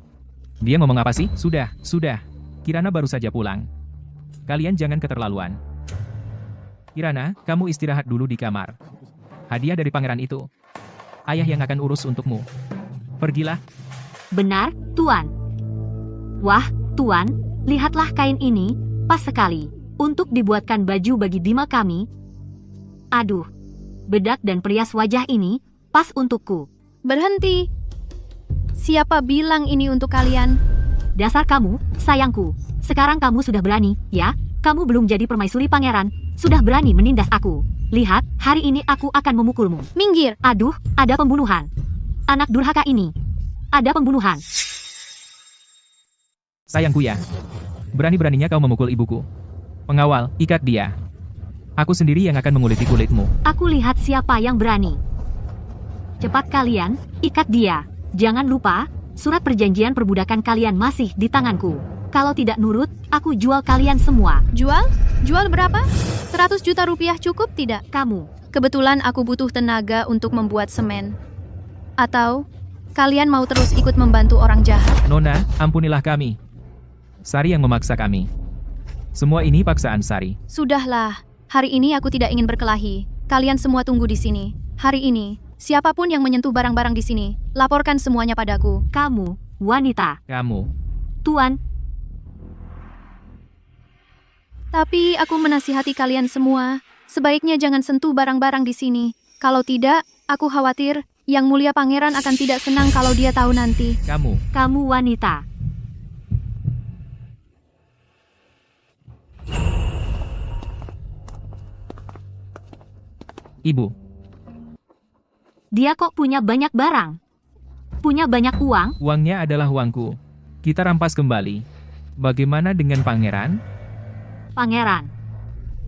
dia ngomong apa sih? Sudah. Kirana baru saja pulang. Kalian jangan keterlaluan. Kirana, kamu istirahat dulu di kamar. Hadiah dari pangeran itu. Ayah yang akan urus untukmu. Pergilah. Benar, Tuan. Wah, Tuan, lihatlah kain ini, pas sekali, untuk dibuatkan baju bagi Dima kami. Aduh, bedak dan perias wajah ini, pas untukku. Berhenti. Siapa bilang ini untuk kalian? Dasar kamu, sayangku, sekarang kamu sudah berani, ya? Kamu belum jadi permaisuri pangeran, sudah berani menindas aku. Lihat, hari ini aku akan memukulmu. Minggir. Aduh, ada pembunuhan. Anak durhaka ini. Ada pembunuhan. Sayangku ya. Berani-beraninya kau memukul ibuku. Pengawal, ikat dia. Aku sendiri yang akan menguliti kulitmu. Aku lihat siapa yang berani. Cepat kalian, ikat dia. Jangan lupa, surat perjanjian perbudakan kalian masih di tanganku. Kalau tidak nurut, aku jual kalian semua. Jual? Jual berapa? 100 juta rupiah cukup tidak? Kamu. Kebetulan aku butuh tenaga untuk membuat semen. Atau, kalian mau terus ikut membantu orang jahat? Nona, ampunilah kami. Sari yang memaksa kami. Semua ini paksaan Sari. Sudahlah, hari ini aku tidak ingin berkelahi. Kalian semua tunggu di sini. Hari ini, siapapun yang menyentuh barang-barang di sini, laporkan semuanya padaku. Kamu, wanita. Kamu. Tuan, Tapi aku menasihati kalian semua, sebaiknya jangan sentuh barang-barang di sini. Kalau tidak, aku khawatir Yang Mulia Pangeran akan tidak senang kalau dia tahu nanti. kamu wanita. Ibu. Dia kok punya banyak barang? Punya banyak uang? Uangnya adalah uangku. Kita rampas kembali. Bagaimana dengan pangeran? Pangeran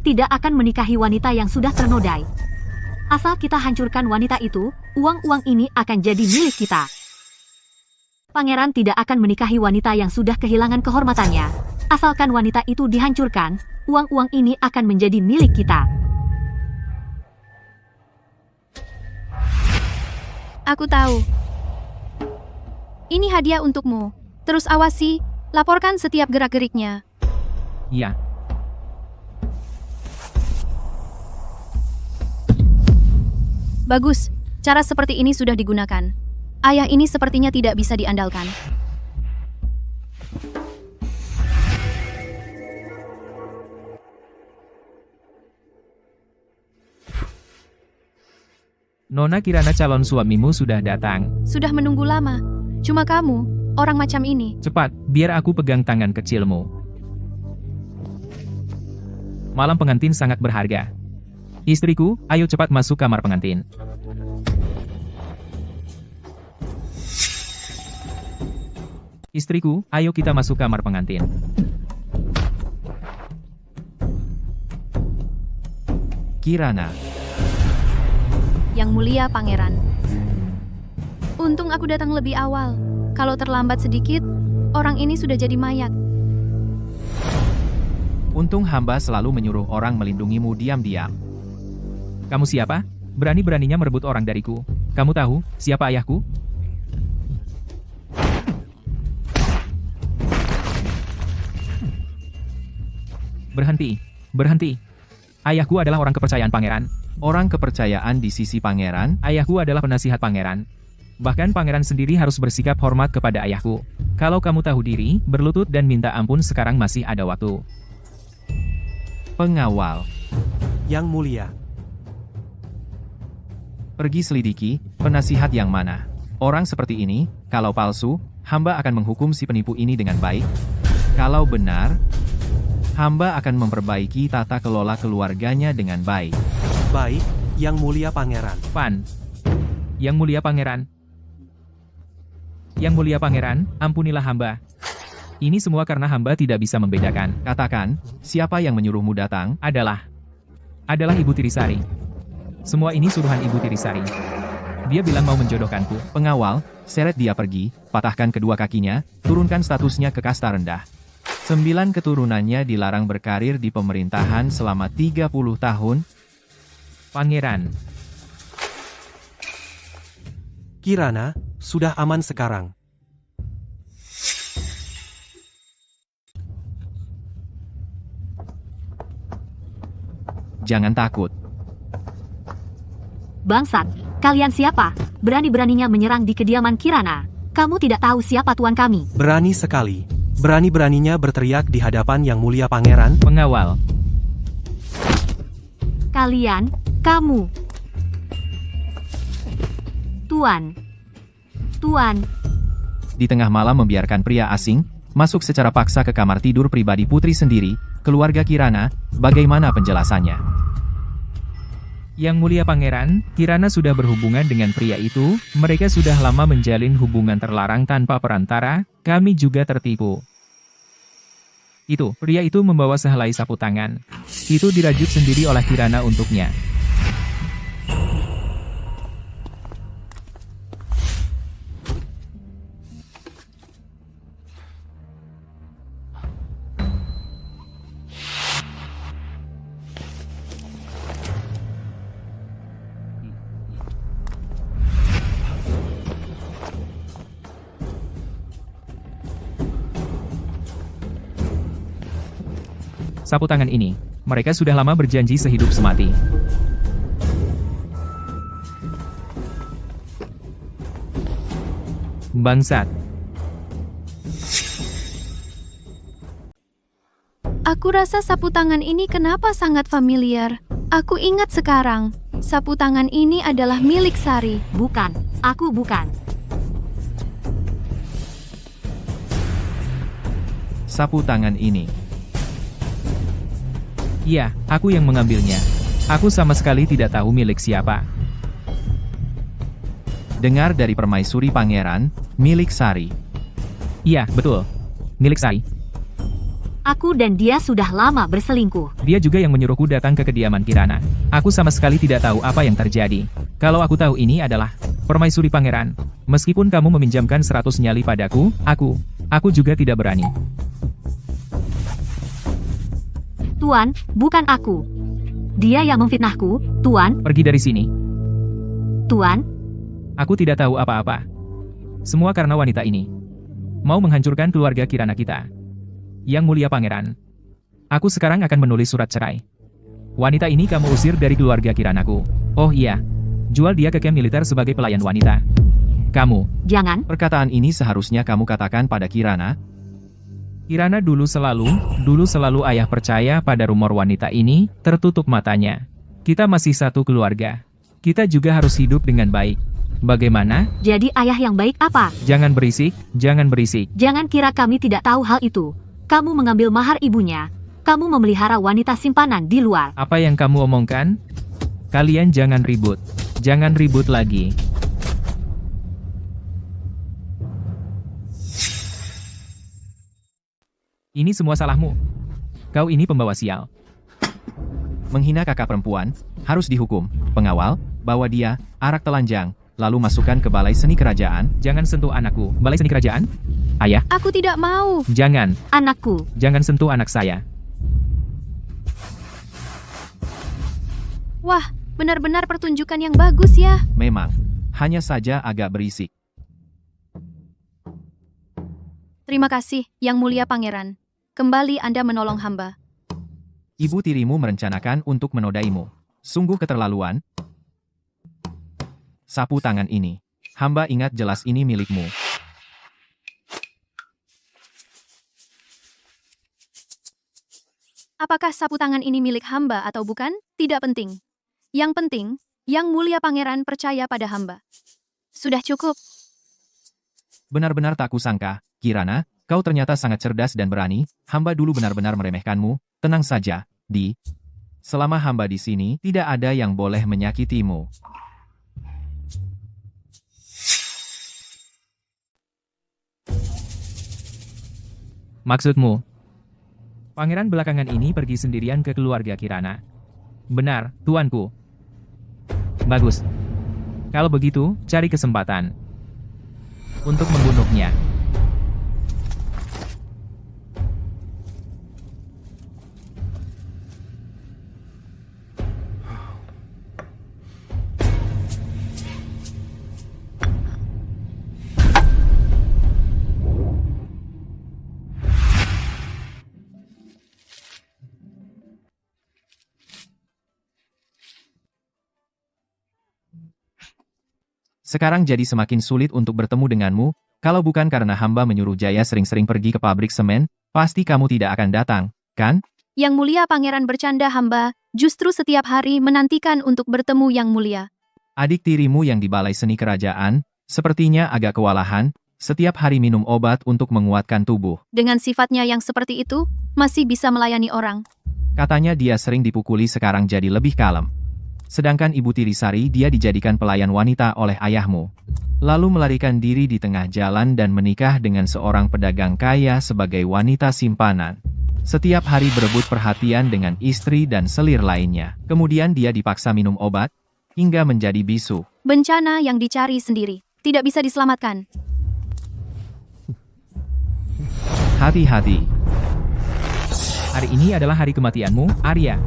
tidak akan menikahi wanita yang sudah ternodai. Asal kita hancurkan wanita itu, uang-uang ini akan jadi milik kita. Pangeran tidak akan menikahi wanita yang sudah kehilangan kehormatannya. Asalkan wanita itu dihancurkan, uang-uang ini akan menjadi milik kita. Aku tahu. Ini hadiah untukmu. Terus awasi, laporkan setiap gerak-geriknya. Ya. Bagus, cara seperti ini sudah digunakan. Ayah ini sepertinya tidak bisa diandalkan. Nona Kirana calon suamimu sudah datang. Sudah menunggu lama. Cuma kamu, orang macam ini. Cepat, biar aku pegang tangan kecilmu. Malam pengantin sangat berharga. Istriku, ayo cepat masuk kamar pengantin. Istriku, ayo kita masuk kamar pengantin. Kirana. Yang mulia pangeran. Untung aku datang lebih awal. Kalau terlambat sedikit, orang ini sudah jadi mayat. Untung hamba selalu menyuruh orang melindungimu diam-diam. Kamu siapa? Berani-beraninya merebut orang dariku. Kamu tahu siapa ayahku? Berhenti, berhenti. Ayahku adalah orang kepercayaan pangeran. Orang kepercayaan di sisi pangeran, ayahku adalah penasihat pangeran. Bahkan pangeran sendiri harus bersikap hormat kepada ayahku. Kalau kamu tahu diri, berlutut dan minta ampun sekarang masih ada waktu. Pengawal. Yang mulia. Pergi selidiki, penasihat yang mana. Orang seperti ini, kalau palsu, hamba akan menghukum si penipu ini dengan baik. Kalau benar, hamba akan memperbaiki tata kelola keluarganya dengan baik. Baik, Yang Mulia Pangeran. Pan. Yang Mulia Pangeran. Yang Mulia Pangeran, ampunilah hamba. Ini semua karena hamba tidak bisa membedakan. Katakan, siapa yang menyuruhmu datang adalah Ibu Tirisari. Semua ini suruhan Ibu Tirisari. Dia bilang mau menjodohkanku. Pengawal, seret dia pergi, patahkan kedua kakinya, turunkan statusnya ke kasta rendah. 9 keturunannya dilarang berkarir di pemerintahan selama 30 tahun. Pangeran. Kirana, sudah aman sekarang. Jangan takut. Bangsat, kalian siapa? Berani-beraninya menyerang di kediaman Kirana. Kamu tidak tahu siapa tuan kami. Berani sekali. Berani-beraninya berteriak di hadapan Yang Mulia Pangeran. Pengawal. Kalian, kamu. Tuan. Di tengah malam membiarkan pria asing masuk secara paksa ke kamar tidur pribadi putri sendiri, keluarga Kirana, bagaimana penjelasannya? Yang Mulia Pangeran, Kirana sudah berhubungan dengan pria itu, mereka sudah lama menjalin hubungan terlarang tanpa perantara, kami juga tertipu. Itu, pria itu membawa sehelai sapu tangan. Itu dirajut sendiri oleh Kirana untuknya. Sapu tangan ini, mereka sudah lama berjanji sehidup semati. Bangsat. Aku rasa sapu tangan ini kenapa sangat familiar. Aku ingat sekarang, sapu tangan ini adalah milik Sari. Bukan, aku bukan. Sapu tangan ini. Iya, aku yang mengambilnya. Aku sama sekali tidak tahu milik siapa. Dengar dari permaisuri pangeran, milik Sari. Iya, betul. Milik Sari. Aku dan dia sudah lama berselingkuh. Dia juga yang menyuruhku datang ke kediaman Kirana. Aku sama sekali tidak tahu apa yang terjadi. Kalau aku tahu ini adalah permaisuri pangeran. Meskipun kamu meminjamkan 100 nyali padaku, aku juga tidak berani. Tuan, bukan aku. Dia yang memfitnahku, Tuan. Pergi dari sini. Tuan, Aku tidak tahu apa-apa. Semua karena wanita ini. Mau menghancurkan keluarga Kirana kita. Yang mulia pangeran. Aku sekarang akan menulis surat cerai. Wanita ini kamu usir dari keluarga Kiranaku. Oh iya. Jual dia ke camp militer sebagai pelayan wanita. Kamu. jangan. Perkataan ini seharusnya kamu katakan pada Kirana. Kirana dulu selalu ayah percaya pada rumor wanita ini, tertutup matanya. Kita masih satu keluarga. Kita juga harus hidup dengan baik. Bagaimana? Jadi ayah yang baik apa? Jangan berisik, jangan berisik. Jangan kira kami tidak tahu hal itu. Kamu mengambil mahar ibunya. Kamu memelihara wanita simpanan di luar. Apa yang kamu omongkan? Kalian jangan ribut. Jangan ribut lagi. Ini semua salahmu. Kau ini pembawa sial. Menghina kakak perempuan, harus dihukum. Pengawal, bawa dia, arak telanjang, lalu masukkan ke balai seni kerajaan. Jangan sentuh anakku. Balai seni kerajaan? Ayah, Aku tidak mau. jangan. Anakku, Jangan sentuh anak saya. Wah, benar-benar pertunjukan yang bagus ya. Memang, hanya saja agak berisik. Terima kasih, Yang Mulia Pangeran. Kembali Anda menolong hamba. Ibu tirimu merencanakan untuk menodaimu. Sungguh keterlaluan. Sapu tangan ini. Hamba ingat jelas ini milikmu. Apakah sapu tangan ini milik hamba atau bukan? Tidak penting. Yang penting, Yang Mulia Pangeran percaya pada hamba. Sudah cukup. Benar-benar tak kusangka, Kirana, kau ternyata sangat cerdas dan berani. Hamba dulu benar-benar meremehkanmu. Tenang saja, Di. Selama hamba di sini, tidak ada yang boleh menyakitimu. Maksudmu? Pangeran belakangan ini pergi sendirian ke keluarga Kirana. Benar, tuanku. Bagus. Kalau begitu, cari kesempatan untuk membunuhnya. Sekarang jadi semakin sulit untuk bertemu denganmu, kalau bukan karena hamba menyuruh Jaya sering-sering pergi ke pabrik semen, pasti kamu tidak akan datang, kan? Yang Mulia Pangeran bercanda hamba, justru setiap hari menantikan untuk bertemu Yang Mulia. Adik tirimu yang di balai seni kerajaan, sepertinya agak kewalahan, setiap hari minum obat untuk menguatkan tubuh. Dengan sifatnya yang seperti itu, masih bisa melayani orang. Katanya dia sering dipukuli sekarang jadi lebih kalem. Sedangkan ibu tiri Sari dia dijadikan pelayan wanita oleh ayahmu. Lalu melarikan diri di tengah jalan dan menikah dengan seorang pedagang kaya sebagai wanita simpanan. Setiap hari berebut perhatian dengan istri dan selir lainnya. Kemudian dia dipaksa minum obat, hingga menjadi bisu. Bencana yang dicari sendiri, tidak bisa diselamatkan. Hati-hati. Hari ini adalah hari kematianmu, Arya.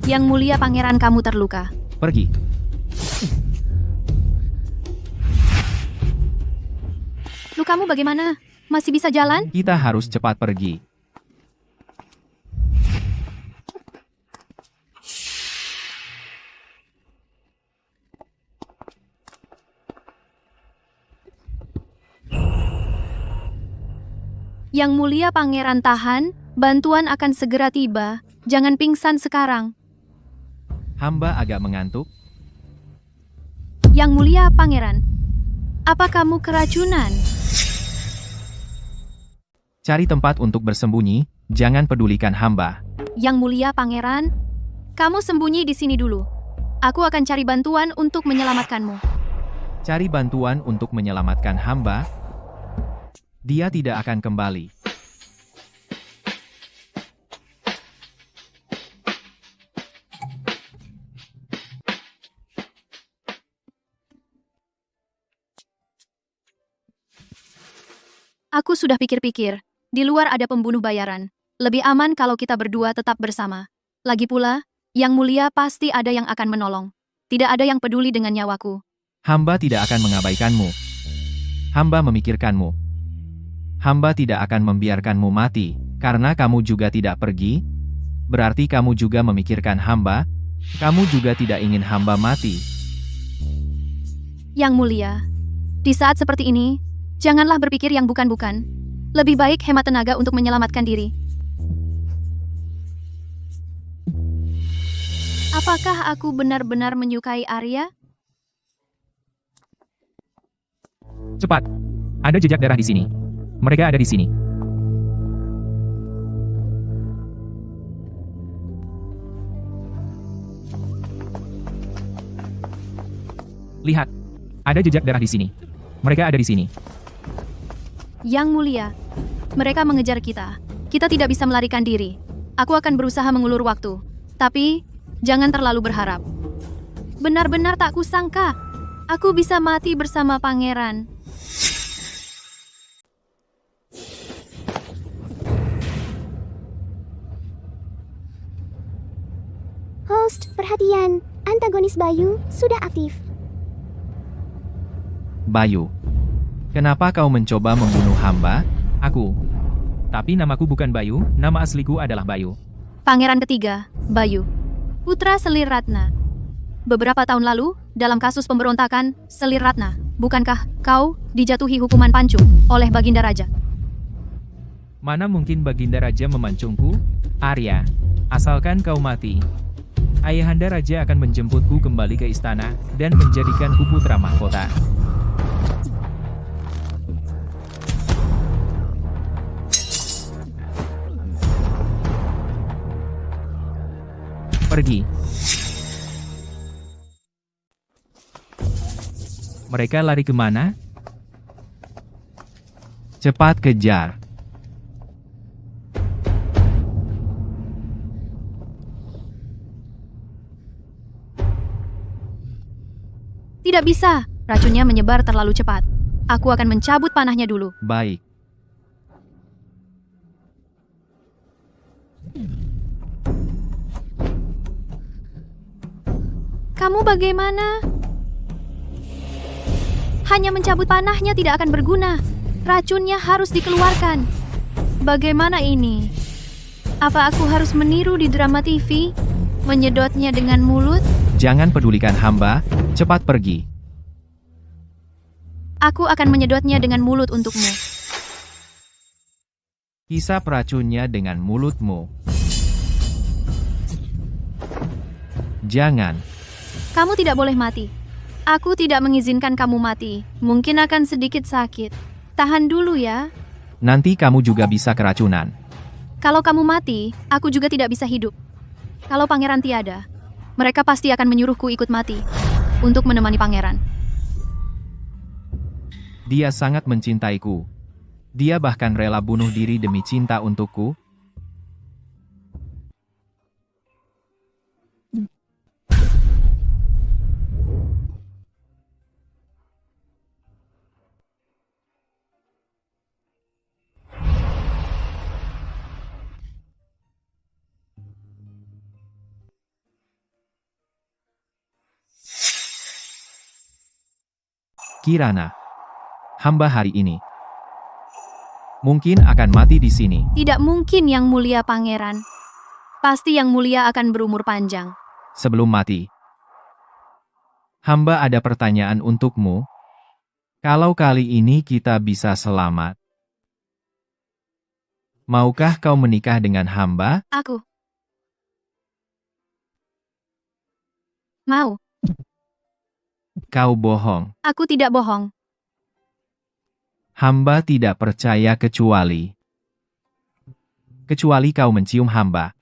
Yang Mulia Pangeran kamu terluka. Pergi. Lukamu bagaimana? Masih bisa jalan? Kita harus cepat pergi. Yang Mulia Pangeran tahan, bantuan akan segera tiba. Jangan pingsan sekarang. Hamba agak mengantuk. Yang Mulia Pangeran, apa kamu keracunan? Cari tempat untuk bersembunyi, jangan pedulikan hamba. Yang mulia pangeran, kamu sembunyi di sini dulu. Aku akan cari bantuan untuk menyelamatkanmu. Cari bantuan untuk menyelamatkan hamba. Dia tidak akan kembali. Aku sudah pikir-pikir, di luar ada pembunuh bayaran. Lebih aman kalau kita berdua tetap bersama. Lagi pula, Yang Mulia pasti ada yang akan menolong. Tidak ada yang peduli dengan nyawaku. Hamba tidak akan mengabaikanmu. Hamba memikirkanmu. Hamba tidak akan membiarkanmu mati, karena kamu juga tidak pergi. Berarti kamu juga memikirkan hamba. Kamu juga tidak ingin hamba mati. Yang Mulia, di saat seperti ini, janganlah berpikir yang bukan-bukan. Lebih baik hemat tenaga untuk menyelamatkan diri. Apakah aku benar-benar menyukai Arya? Cepat. Ada jejak darah di sini. Mereka ada di sini. Lihat. Ada jejak darah di sini. Mereka ada di sini. Yang Mulia, mereka mengejar kita. Kita tidak bisa melarikan diri. Aku akan berusaha mengulur waktu. Tapi, jangan terlalu berharap. Benar-benar tak kusangka. Aku bisa mati bersama pangeran. Host, perhatian. Antagonis Bayu sudah aktif. Bayu. Kenapa kau mencoba membunuh hamba? Aku. Tapi namaku bukan Bayu, nama asliku adalah Bayu. Pangeran ketiga, Bayu. Putra Selir Ratna. Beberapa tahun lalu, dalam kasus pemberontakan Selir Ratna, bukankah kau dijatuhi hukuman pancung oleh Baginda Raja? Mana mungkin Baginda Raja memancungku? Arya, asalkan kau mati. Ayahanda Raja akan menjemputku kembali ke istana dan menjadikanku putra mahkota. Pergi. Mereka lari kemana? Cepat kejar. Tidak bisa. Racunnya menyebar terlalu cepat. Aku akan mencabut panahnya dulu. Baik. Kamu bagaimana? Hanya mencabut panahnya tidak akan berguna. Racunnya harus dikeluarkan. Bagaimana ini? Apa aku harus meniru di drama TV? Menyedotnya dengan mulut? Jangan pedulikan hamba, cepat pergi. Aku akan menyedotnya dengan mulut untukmu. Hisap racunnya dengan mulutmu. Jangan. Kamu tidak boleh mati. Aku tidak mengizinkan kamu mati. Mungkin akan sedikit sakit. Tahan dulu ya. Nanti kamu juga bisa keracunan. Kalau kamu mati, aku juga tidak bisa hidup. Kalau pangeran tiada, mereka pasti akan menyuruhku ikut mati untuk menemani pangeran. Dia sangat mencintaiku. Dia bahkan rela bunuh diri demi cinta untukku. Kirana, hamba hari ini mungkin akan mati di sini. Tidak mungkin Yang Mulia Pangeran. Pasti Yang Mulia akan berumur panjang. Sebelum mati, hamba ada pertanyaan untukmu. Kalau kali ini kita bisa selamat, maukah kau menikah dengan hamba? Aku mau. Kau bohong. Aku tidak bohong. Hamba tidak percaya kecuali kecuali kau mencium hamba.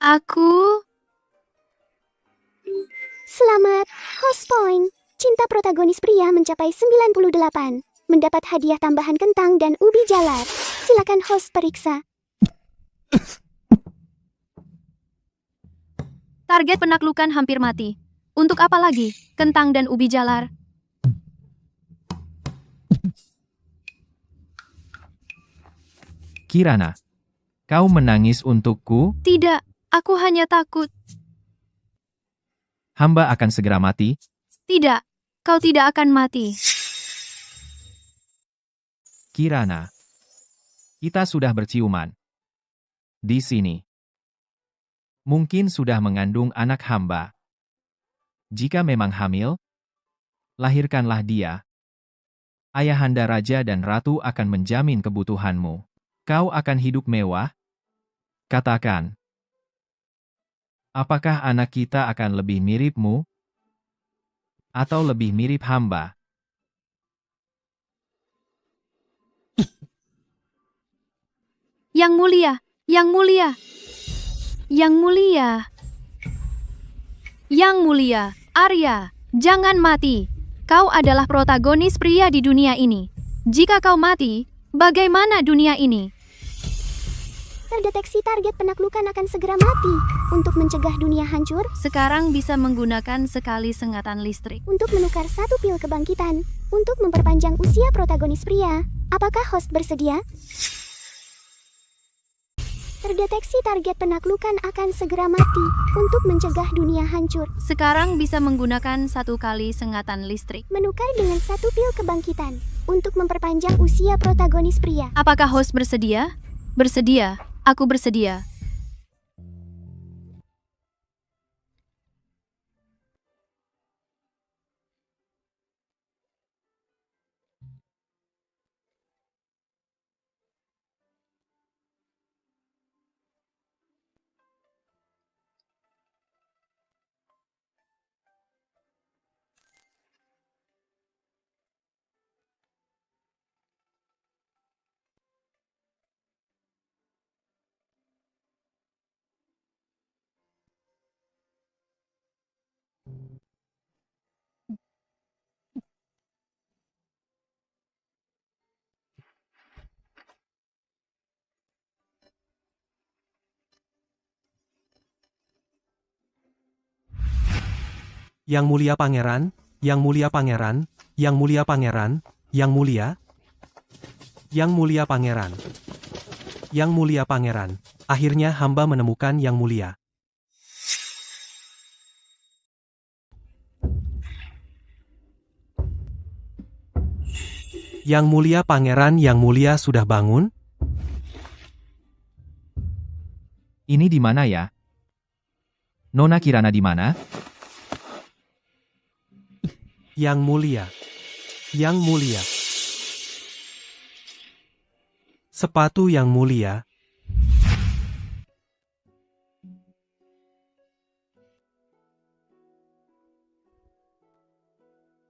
Aku... Selamat, host point. Cinta protagonis pria mencapai 98. Mendapat hadiah tambahan kentang dan ubi jalar. Silakan host periksa. Target penaklukan hampir mati. Untuk apa lagi? Kentang dan ubi jalar. Kirana, kau menangis untukku? Tidak, aku hanya takut. Hamba akan segera mati. Tidak, kau tidak akan mati. Kirana, kita sudah berciuman. Di sini. Mungkin sudah mengandung anak hamba. Jika memang hamil, lahirkanlah dia. Ayahanda raja dan ratu akan menjamin kebutuhanmu. Kau akan hidup mewah? Katakan. Apakah anak kita akan lebih miripmu? Atau lebih mirip hamba? Yang mulia, yang mulia. Yang mulia. Yang mulia, Arya, jangan mati. Kau adalah protagonis pria di dunia ini. Jika kau mati, bagaimana dunia ini? Terdeteksi target penaklukan akan segera mati. Untuk mencegah dunia hancur, Sekarang bisa menggunakan sekali sengatan listrik. untuk menukar satu pil kebangkitan, untuk memperpanjang usia protagonis pria. Apakah host bersedia? Terdeteksi target penaklukan akan segera mati. Untuk mencegah dunia hancur, Sekarang bisa menggunakan satu kali sengatan listrik. menukar dengan satu pil kebangkitan. Untuk memperpanjang usia protagonis pria. Apakah host bersedia? Bersedia, aku bersedia. Yang mulia pangeran, yang mulia pangeran, yang mulia pangeran, yang mulia. Yang mulia pangeran. Yang mulia pangeran. Akhirnya hamba menemukan yang mulia. Yang mulia pangeran, yang mulia sudah bangun? Ini di mana ya? Nona Kirana di mana? Yang mulia. Yang mulia. Sepatu yang mulia.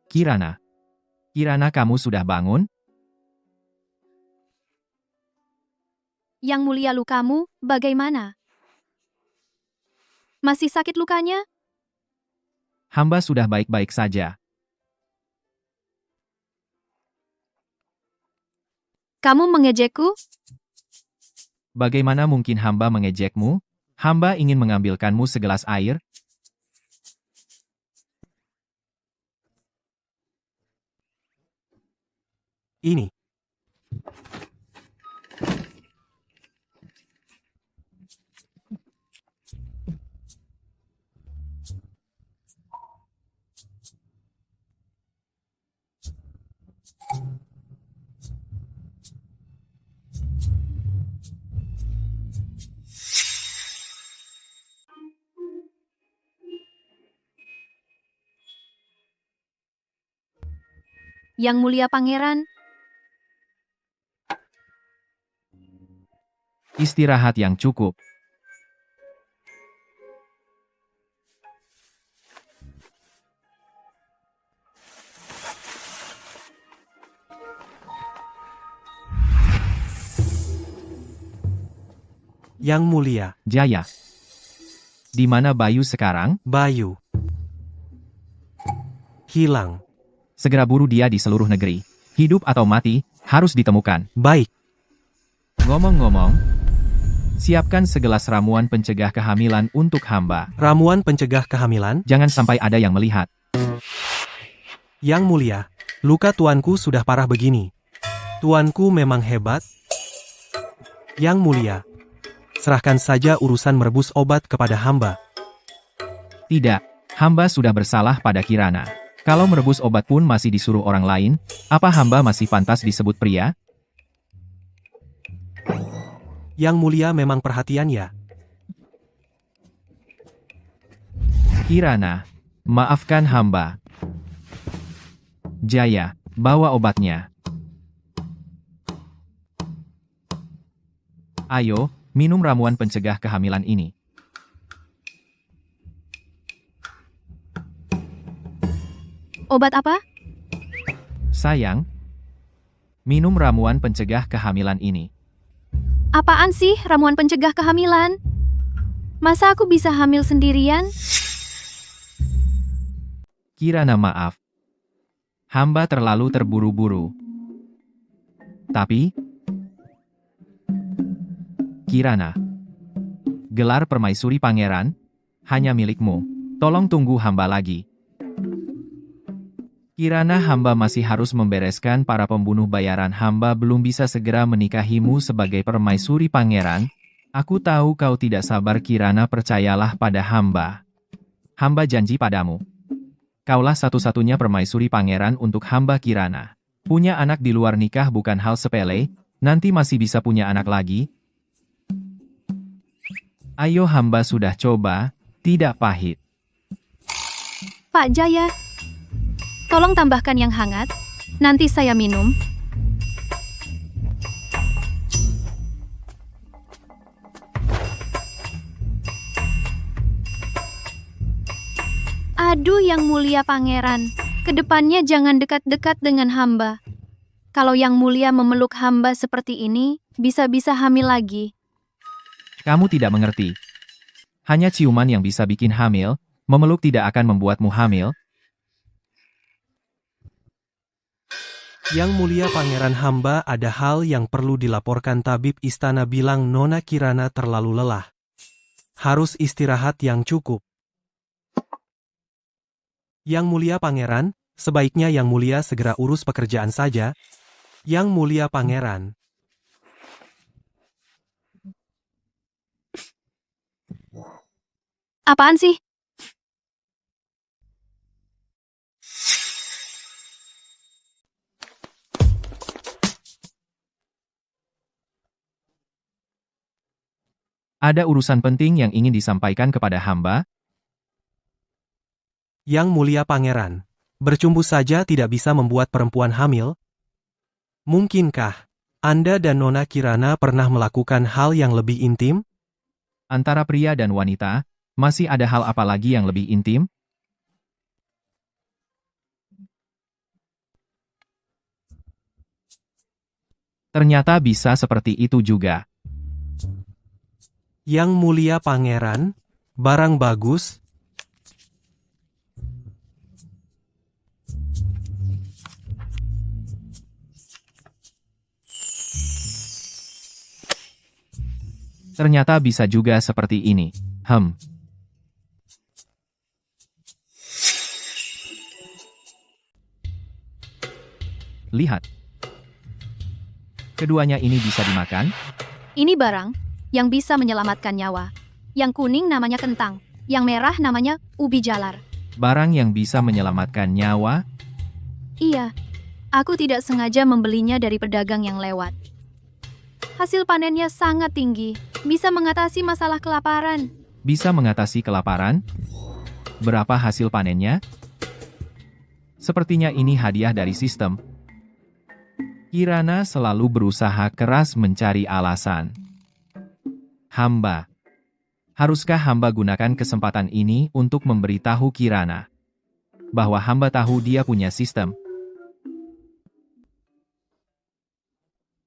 Kirana. Kirana, kamu sudah bangun? Yang mulia, lukamu bagaimana? Masih sakit lukanya? Hamba sudah baik-baik saja. Kamu mengejekku? Bagaimana mungkin hamba mengejekmu? Hamba ingin mengambilkanmu segelas air. Ini. Yang mulia pangeran, Istirahat yang cukup. Yang Mulia, Jaya. Di mana Bayu sekarang? Bayu. Hilang. Segera buru dia di seluruh negeri. Hidup atau mati, harus ditemukan. Baik. Ngomong-ngomong, siapkan segelas ramuan pencegah kehamilan untuk hamba. Ramuan pencegah kehamilan, Jangan sampai ada yang melihat. Yang Mulia, luka tuanku sudah parah begini. Tuanku memang hebat. Yang Mulia, serahkan saja urusan merebus obat kepada hamba. Tidak, hamba sudah bersalah pada Kirana. Kalau merebus obat pun masih disuruh orang lain, apa hamba masih pantas disebut pria? Yang Mulia memang perhatian ya. Kirana, maafkan hamba. Jaya, bawa obatnya. Ayo, minum ramuan pencegah kehamilan ini. Obat apa? Sayang, minum ramuan pencegah kehamilan ini. Apaan sih ramuan pencegah kehamilan? Masa aku bisa hamil sendirian? Kirana maaf. Hamba terlalu terburu-buru. Tapi, Kirana, gelar permaisuri pangeran, hanya milikmu. Tolong tunggu hamba lagi. Kirana hamba masih harus membereskan para pembunuh bayaran hamba belum bisa segera menikahimu sebagai permaisuri pangeran. Aku tahu kau tidak sabar Kirana, percayalah pada hamba. Hamba janji padamu. Kaulah satu-satunya permaisuri pangeran untuk hamba Kirana. Punya anak di luar nikah bukan hal sepele, nanti masih bisa punya anak lagi. Ayo hamba sudah coba, tidak pahit. Pak Jaya, tolong tambahkan yang hangat. Nanti saya minum. Aduh, Yang Mulia Pangeran, kedepannya jangan dekat-dekat dengan hamba. Kalau Yang Mulia memeluk hamba seperti ini, bisa-bisa hamil lagi. Kamu tidak mengerti. Hanya ciuman yang bisa bikin hamil, memeluk tidak akan membuatmu hamil. Yang Mulia Pangeran, hamba ada hal yang perlu dilaporkan. Tabib istana bilang Nona Kirana terlalu lelah. Harus istirahat yang cukup. Yang Mulia Pangeran, sebaiknya Yang Mulia segera urus pekerjaan saja. Yang Mulia Pangeran. Apaan sih? Ada urusan penting yang ingin disampaikan kepada hamba. Yang Mulia Pangeran, bercumbu saja tidak bisa membuat perempuan hamil? Mungkinkah Anda dan Nona Kirana pernah melakukan hal yang lebih intim? Antara pria dan wanita, masih ada hal apa lagi yang lebih intim? Ternyata bisa seperti itu juga. Yang Mulia Pangeran, barang bagus. Ternyata bisa juga seperti ini. Lihat. Keduanya ini bisa dimakan? Ini barang yang bisa menyelamatkan nyawa. Yang kuning namanya kentang, yang merah namanya ubi jalar. Barang yang bisa menyelamatkan nyawa? Iya, aku tidak sengaja membelinya dari pedagang yang lewat. Hasil panennya sangat tinggi, bisa mengatasi masalah kelaparan. Bisa mengatasi kelaparan? Berapa hasil panennya? Sepertinya ini hadiah dari sistem. Kirana selalu berusaha keras mencari alasan. Hamba. Haruskah hamba gunakan kesempatan ini untuk memberitahu Kirana bahwa hamba tahu dia punya sistem?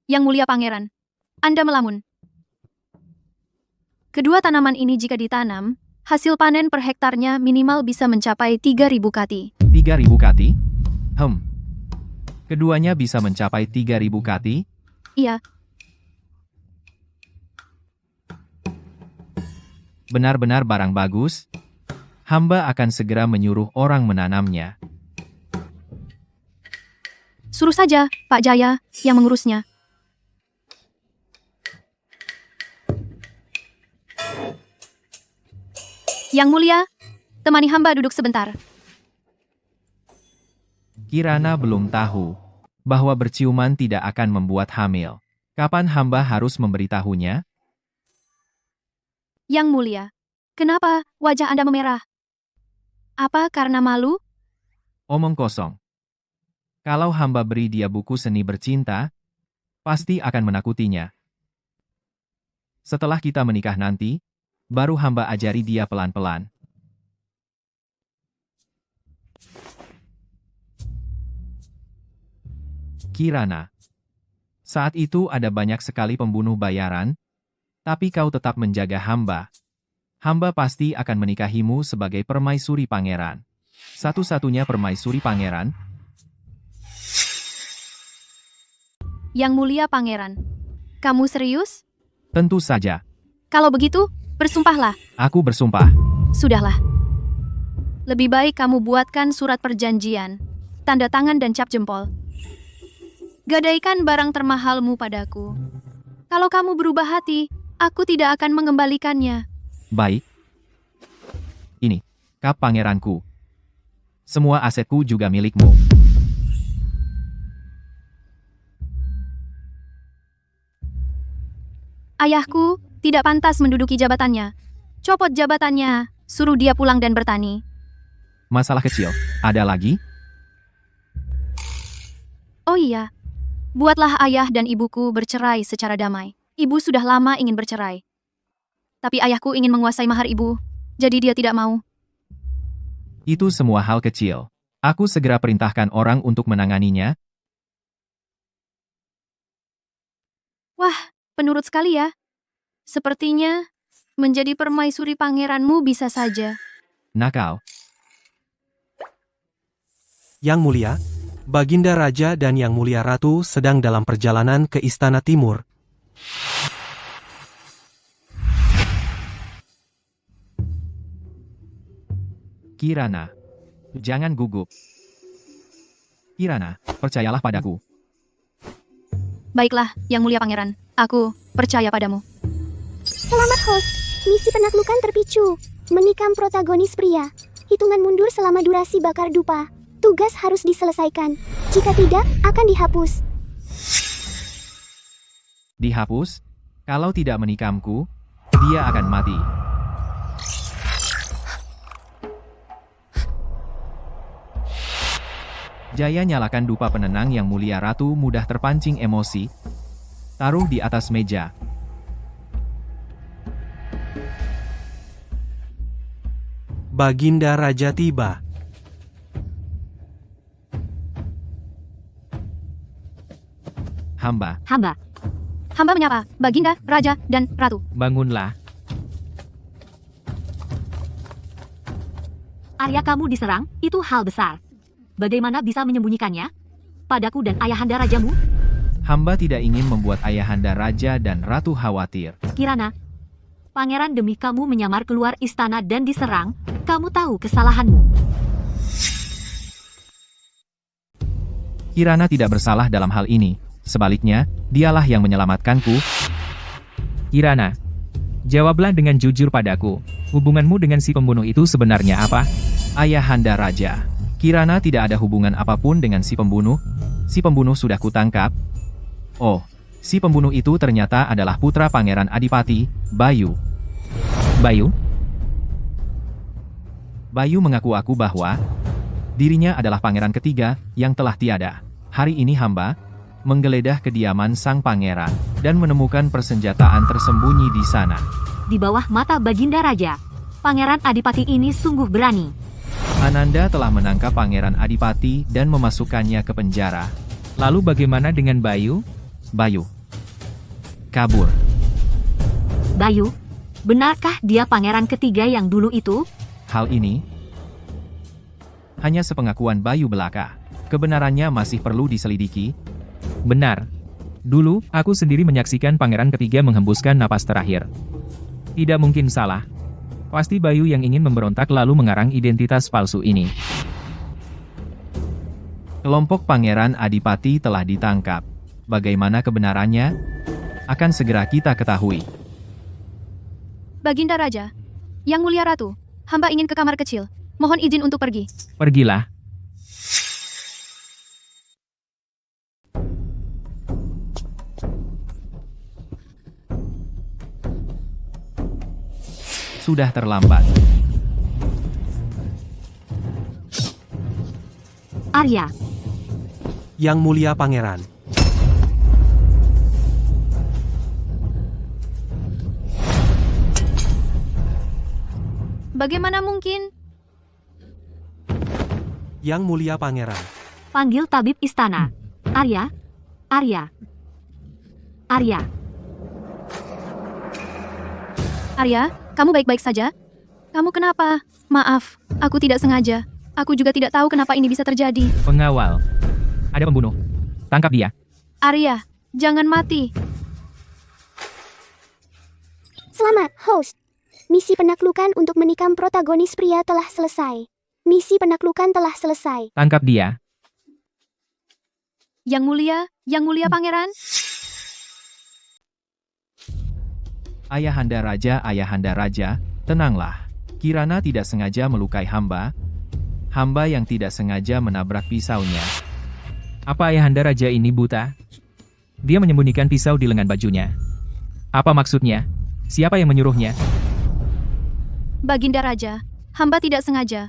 Yang mulia pangeran, Anda melamun. Kedua tanaman ini jika ditanam, hasil panen per hektarnya minimal bisa mencapai 3.000 kati. 3.000 kati? Keduanya bisa mencapai 3.000 kati? Iya, Benar-benar barang bagus? Hamba akan segera menyuruh orang menanamnya. suruh saja Pak Jaya yang mengurusnya. Yang mulia, temani hamba duduk sebentar. Kirana belum tahu bahwa berciuman tidak akan membuat hamil. Kapan hamba harus memberitahunya? Yang mulia, kenapa wajah Anda memerah? Apa karena malu? Omong kosong. Kalau hamba beri dia buku seni bercinta, pasti akan menakutinya. Setelah kita menikah nanti, baru hamba ajari dia pelan-pelan. Kirana. Saat itu ada banyak sekali pembunuh bayaran, tapi kau tetap menjaga hamba. Hamba pasti akan menikahimu sebagai permaisuri pangeran. Satu-satunya permaisuri pangeran. Yang mulia pangeran, kamu serius? Tentu saja. Kalau begitu, bersumpahlah. Aku bersumpah. Sudahlah. Lebih baik kamu buatkan surat perjanjian, tanda tangan dan cap jempol. Gadaikan barang termahalmu padaku. Kalau kamu berubah hati, aku tidak akan mengembalikannya. Baik. Ini, kap pangeranku. Semua asetku juga milikmu. Ayahku tidak pantas menduduki jabatannya. Copot jabatannya, suruh dia pulang dan bertani. Masalah kecil, ada lagi? Oh iya, buatlah ayah dan ibuku bercerai secara damai. Ibu sudah lama ingin bercerai. Tapi ayahku ingin menguasai mahar ibu, jadi dia tidak mau. Itu semua hal kecil. Aku segera perintahkan orang untuk menanganinya. Wah, penurut sekali ya. Sepertinya menjadi permaisuri pangeranmu bisa saja. Nakal. Yang mulia, Baginda Raja dan Yang Mulia Ratu sedang dalam perjalanan ke Istana Timur. Kirana. Jangan gugup. Kirana, percayalah padaku. Baiklah, Yang Mulia Pangeran. Aku percaya padamu. Selamat host, misi penaklukan terpicu. Menikam protagonis pria. Hitungan mundur selama durasi bakar dupa. Tugas harus diselesaikan. Jika tidak, akan dihapus. Dihapus? Kalau tidak menikamku, dia akan mati. Jaya nyalakan dupa penenang Yang Mulia Ratu mudah terpancing emosi. Taruh di atas meja. Baginda Raja tiba. Hamba, Hamba menyapa, Baginda, Raja, dan Ratu. bangunlah. Arya kamu diserang, itu hal besar. Bagaimana bisa menyembunyikannya? Padaku dan ayahanda rajamu? Hamba tidak ingin membuat ayahanda raja dan ratu khawatir. Kirana, pangeran demi kamu menyamar keluar istana dan diserang, kamu tahu kesalahanmu. Kirana tidak bersalah dalam hal ini. Sebaliknya, dialah yang menyelamatkanku. Kirana, jawablah dengan jujur padaku. Hubunganmu dengan si pembunuh itu sebenarnya apa? Ayahanda Raja. Kirana tidak ada hubungan apapun dengan si pembunuh. Si pembunuh sudah kutangkap. Oh, si pembunuh itu ternyata adalah putra Pangeran Adipati, Bayu. Bayu? Bayu mengaku-aku bahwa dirinya adalah pangeran ketiga yang telah tiada. Hari ini hamba menggeledah kediaman sang pangeran, dan menemukan persenjataan tersembunyi di sana. Di bawah mata Baginda Raja, Pangeran Adipati ini sungguh berani. Ananda telah menangkap Pangeran Adipati dan memasukkannya ke penjara. Lalu bagaimana dengan Bayu? Bayu kabur. Bayu, benarkah dia pangeran ketiga yang dulu itu? Hal ini hanya sepengakuan Bayu belaka. Kebenarannya masih perlu diselidiki. Benar. Dulu, aku sendiri menyaksikan pangeran ketiga menghembuskan napas terakhir. Tidak mungkin salah. Pasti Bayu yang ingin memberontak lalu mengarang identitas palsu ini. Kelompok Pangeran Adipati telah ditangkap. Bagaimana kebenarannya? Akan segera kita ketahui. Baginda Raja, Yang Mulia Ratu, hamba ingin ke kamar kecil. Mohon izin untuk pergi. Pergilah. Sudah terlambat. Arya, Yang Mulia Pangeran. Bagaimana mungkin? Yang Mulia Pangeran. panggil tabib istana. Arya, Arya, Arya. Arya, kamu baik-baik saja? Kamu kenapa? Maaf, aku tidak sengaja. Aku juga tidak tahu kenapa ini bisa terjadi. Pengawal. Ada pembunuh. Tangkap dia. Arya, jangan mati. Selamat, host. Misi penaklukan untuk menikam protagonis pria telah selesai. Misi penaklukan telah selesai. Tangkap dia. Yang Mulia Pangeran. Ayahanda Raja, tenanglah. Kirana tidak sengaja melukai hamba. Hamba yang tidak sengaja menabrak pisaunya. Apa ayahanda raja ini buta? Dia menyembunyikan pisau di lengan bajunya. Apa maksudnya? Siapa yang menyuruhnya? Baginda Raja, hamba tidak sengaja.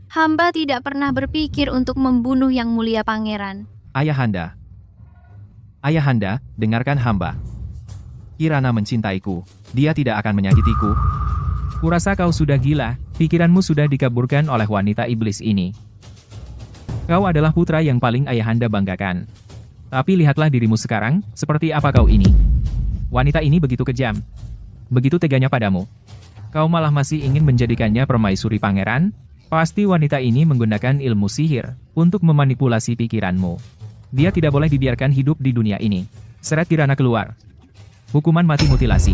Hamba tidak pernah berpikir untuk membunuh Yang Mulia Pangeran. Ayahanda. Ayahanda, dengarkan hamba. Kirana mencintaiku. Dia tidak akan menyakitiku. Kurasa kau sudah gila, pikiranmu sudah dikaburkan oleh wanita iblis ini. Kau adalah putra yang paling ayahanda banggakan. Tapi lihatlah dirimu sekarang, seperti apa kau ini. Wanita ini begitu kejam. Begitu teganya padamu. Kau malah masih ingin menjadikannya permaisuri pangeran? Pasti wanita ini menggunakan ilmu sihir untuk memanipulasi pikiranmu. Dia tidak boleh dibiarkan hidup di dunia ini. Seret Kirana keluar. Hukuman mati mutilasi.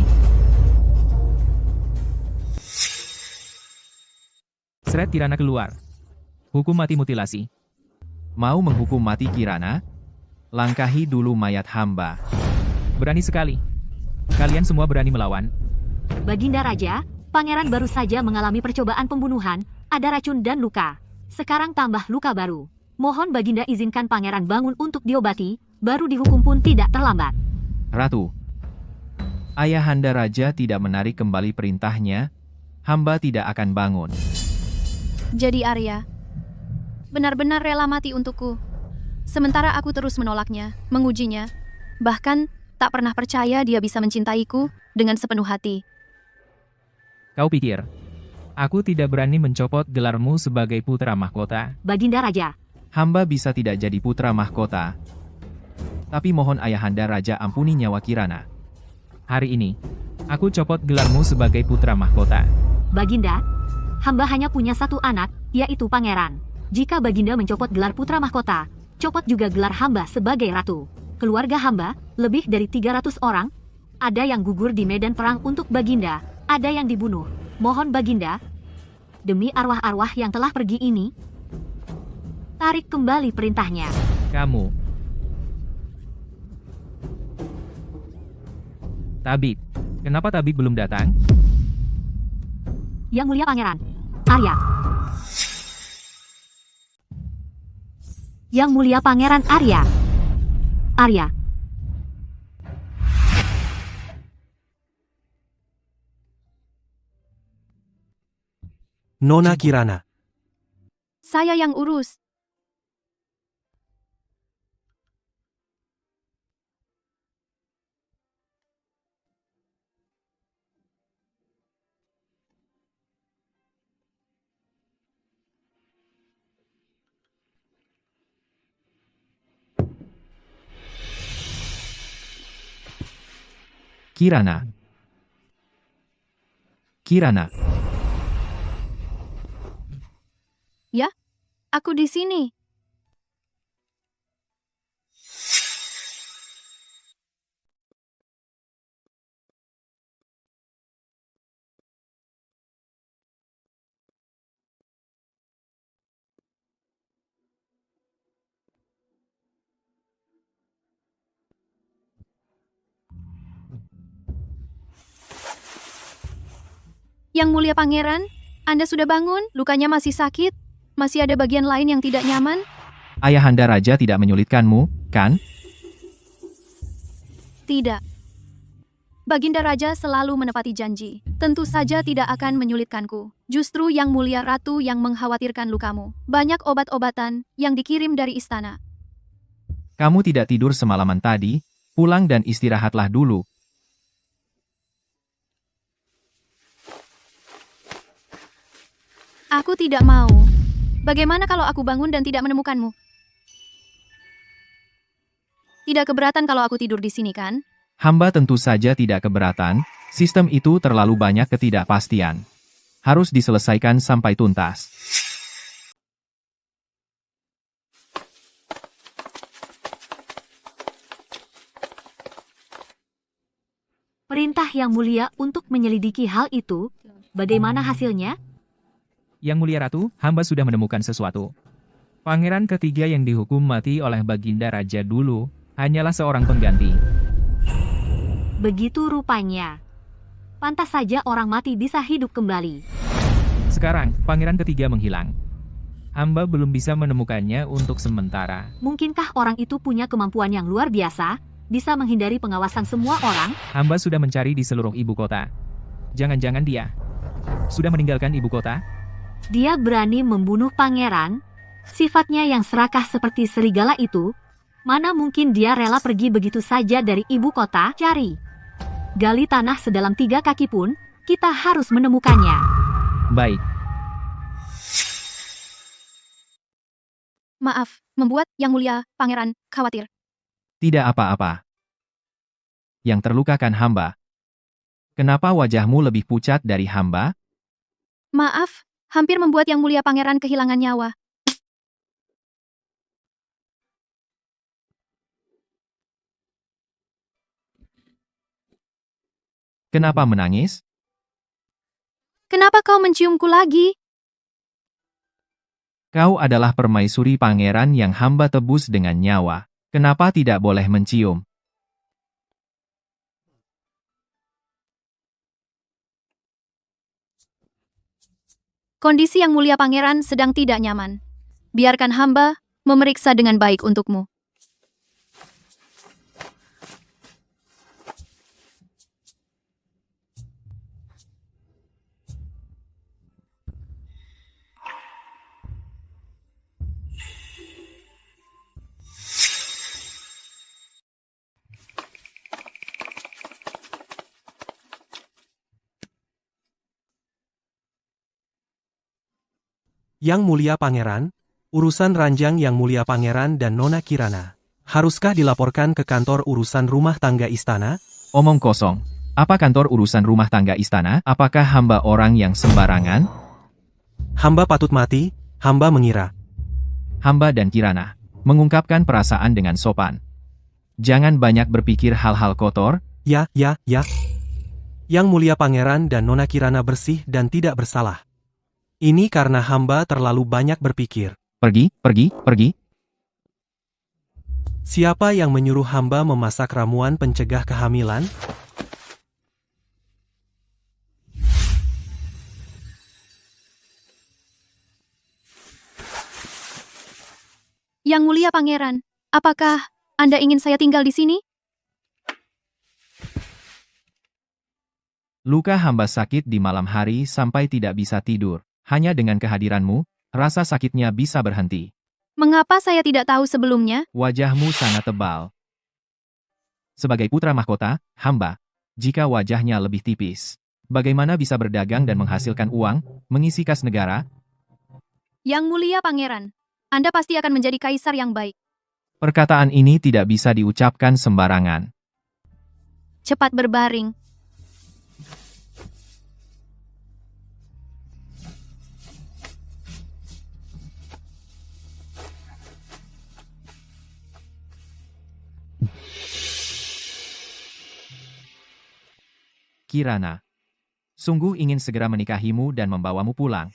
Seret Kirana keluar. Hukum mati mutilasi. Mau menghukum mati Kirana? Langkahi dulu mayat hamba. Berani sekali. Kalian semua berani melawan. Baginda Raja, Pangeran baru saja mengalami percobaan pembunuhan, ada racun dan luka. Sekarang tambah luka baru. Mohon Baginda izinkan Pangeran bangun untuk diobati, baru dihukum pun tidak terlambat. Ratu. Ayahanda Raja tidak menarik kembali perintahnya. Hamba tidak akan bangun. Jadi Arya, benar-benar rela mati untukku. Sementara aku terus menolaknya, mengujinya. Bahkan, tak pernah percaya dia bisa mencintaiku dengan sepenuh hati. Kau pikir, aku tidak berani mencopot gelarmu sebagai putra mahkota? Baginda Raja, Hamba bisa tidak jadi putra mahkota. Tapi mohon Ayahanda Raja ampuni nyawa Kirana. Hari ini, aku copot gelarmu sebagai putra mahkota. Baginda, hamba hanya punya satu anak, yaitu Pangeran. Jika Baginda mencopot gelar putra mahkota, copot juga gelar hamba sebagai ratu. Keluarga hamba, lebih dari 300 orang, ada yang gugur di medan perang untuk Baginda, ada yang dibunuh. Mohon Baginda, demi arwah-arwah yang telah pergi ini, tarik kembali perintahnya. Kamu. Tabib. Kenapa Tabib belum datang? Yang Mulia Pangeran, Arya. Yang Mulia Pangeran Arya. Arya. Nona Kirana. Saya yang urus. Kirana. Kirana. Aku di sini. Yang Mulia Pangeran, Anda sudah bangun? Lukanya masih sakit? Masih ada bagian lain yang tidak nyaman? Ayahanda Raja tidak menyulitkanmu, kan? Tidak. Baginda Raja selalu menepati janji. Tentu saja tidak akan menyulitkanku. Justru Yang Mulia Ratu yang mengkhawatirkan lukamu. Banyak obat-obatan yang dikirim dari istana. Kamu tidak tidur semalaman tadi, pulang dan istirahatlah dulu. Aku tidak mau. Bagaimana kalau aku bangun dan tidak menemukanmu? Tidak keberatan kalau aku tidur di sini, kan? Hamba tentu saja tidak keberatan, sistem itu terlalu banyak ketidakpastian. Harus diselesaikan sampai tuntas. Perintah Yang Mulia untuk menyelidiki hal itu, bagaimana hasilnya? Yang Mulia Ratu, hamba sudah menemukan sesuatu. Pangeran ketiga yang dihukum mati oleh Baginda Raja dulu, hanyalah seorang pengganti. Begitu rupanya. Pantas saja orang mati bisa hidup kembali. Sekarang, pangeran ketiga menghilang. Hamba belum bisa menemukannya untuk sementara. Mungkinkah orang itu punya kemampuan yang luar biasa, bisa menghindari pengawasan semua orang? Hamba sudah mencari di seluruh ibu kota. Jangan-jangan dia sudah meninggalkan ibu kota? Dia berani membunuh pangeran? Sifatnya yang serakah seperti serigala itu, mana mungkin dia rela pergi begitu saja dari ibu kota? Cari. Gali tanah sedalam 3 kaki pun, kita harus menemukannya. Baik. Maaf, membuat Yang Mulia Pangeran khawatir. Tidak apa-apa. Yang terluka kan hamba. Kenapa wajahmu lebih pucat dari hamba? Maaf, hampir membuat Yang Mulia Pangeran kehilangan nyawa. Kenapa menangis? Kenapa kau menciumku lagi? Kau adalah permaisuri pangeran yang hamba tebus dengan nyawa. Kenapa tidak boleh mencium? Kondisi Yang Mulia Pangeran sedang tidak nyaman. Biarkan hamba memeriksa dengan baik untukmu. Yang Mulia Pangeran, urusan ranjang Yang Mulia Pangeran dan Nona Kirana. Haruskah dilaporkan ke kantor urusan rumah tangga istana? Omong kosong. Apa kantor urusan rumah tangga istana? Apakah hamba orang yang sembarangan? Hamba patut mati, hamba mengira. Hamba dan Kirana mengungkapkan perasaan dengan sopan. Jangan banyak berpikir hal-hal kotor. Ya. Yang Mulia Pangeran dan Nona Kirana bersih dan tidak bersalah. Ini karena hamba terlalu banyak berpikir. Pergi. Siapa yang menyuruh hamba memasak ramuan pencegah kehamilan? Yang Mulia Pangeran, apakah Anda ingin saya tinggal di sini? Luka hamba sakit di malam hari sampai tidak bisa tidur. Hanya dengan kehadiranmu, rasa sakitnya bisa berhenti. Mengapa saya tidak tahu sebelumnya? Wajahmu sangat tebal. Sebagai putra mahkota, hamba, jika wajahnya lebih tipis, bagaimana bisa berdagang dan menghasilkan uang, mengisi kas negara? Yang Mulia Pangeran, Anda pasti akan menjadi kaisar yang baik. Perkataan ini tidak bisa diucapkan sembarangan. cepat berbaring. Kirana. Sungguh ingin segera menikahimu dan membawamu pulang.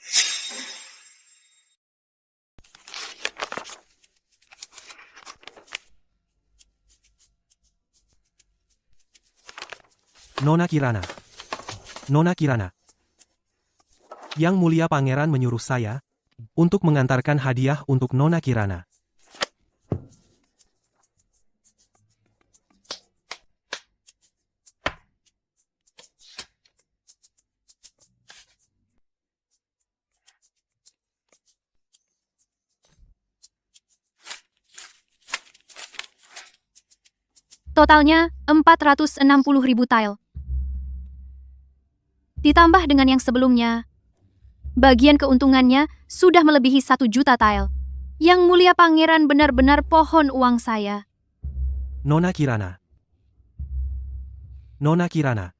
Nona Kirana. Nona Kirana. Yang Mulia Pangeran menyuruh saya untuk mengantarkan hadiah untuk Nona Kirana. Totalnya 460.000 tile. Ditambah dengan yang sebelumnya, bagian keuntungannya sudah melebihi 1 juta tile. Yang Mulia Pangeran benar-benar pohon uang saya. Nona Kirana. Nona Kirana.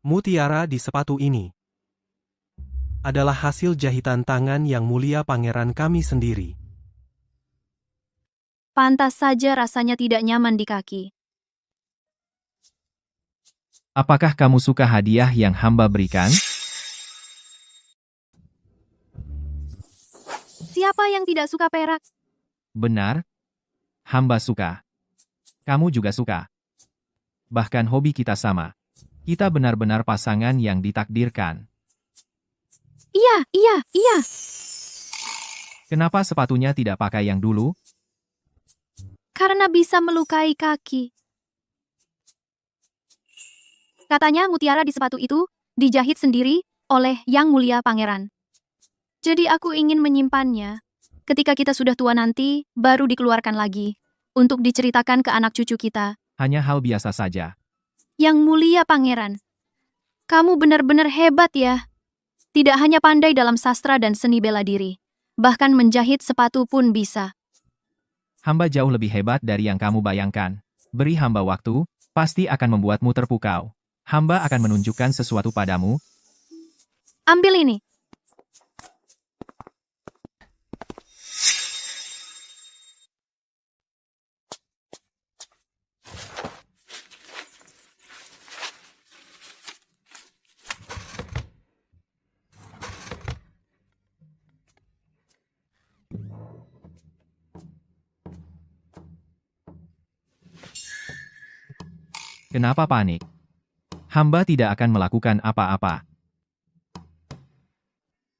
Mutiara di sepatu ini adalah hasil jahitan tangan Yang Mulia Pangeran kami sendiri. Pantas saja rasanya tidak nyaman di kaki. Apakah kamu suka hadiah yang hamba berikan? Siapa yang tidak suka perak? Benar. Hamba suka. Kamu juga suka. Bahkan hobi kita sama. Kita benar-benar pasangan yang ditakdirkan. Iya. Kenapa sepatunya tidak pakai yang dulu? Karena bisa melukai kaki. Katanya mutiara di sepatu itu dijahit sendiri oleh Yang Mulia Pangeran. Jadi aku ingin menyimpannya. Ketika kita sudah tua nanti, baru dikeluarkan lagi. Untuk diceritakan ke anak cucu kita. Hanya hal biasa saja. Yang Mulia Pangeran, kamu benar-benar hebat ya. Tidak hanya pandai dalam sastra dan seni bela diri. Bahkan menjahit sepatu pun bisa. Hamba jauh lebih hebat dari yang kamu bayangkan. Beri hamba waktu, pasti akan membuatmu terpukau. Hamba akan menunjukkan sesuatu padamu. Ambil ini. Kenapa panik? Hamba tidak akan melakukan apa-apa.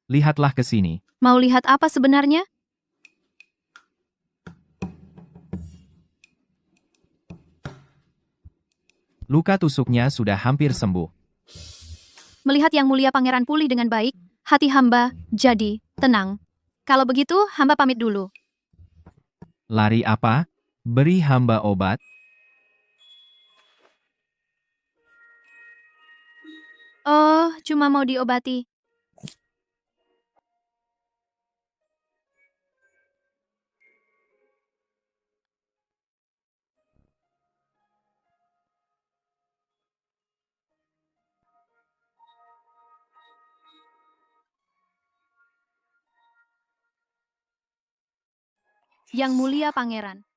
Lihatlah ke sini. Mau lihat apa sebenarnya? Luka tusuknya sudah hampir sembuh. Melihat Yang Mulia Pangeran pulih dengan baik, hati hamba jadi tenang. Kalau begitu, hamba pamit dulu. Lari apa? Beri hamba obat. Oh, cuma mau diobati. Yang Mulia Pangeran.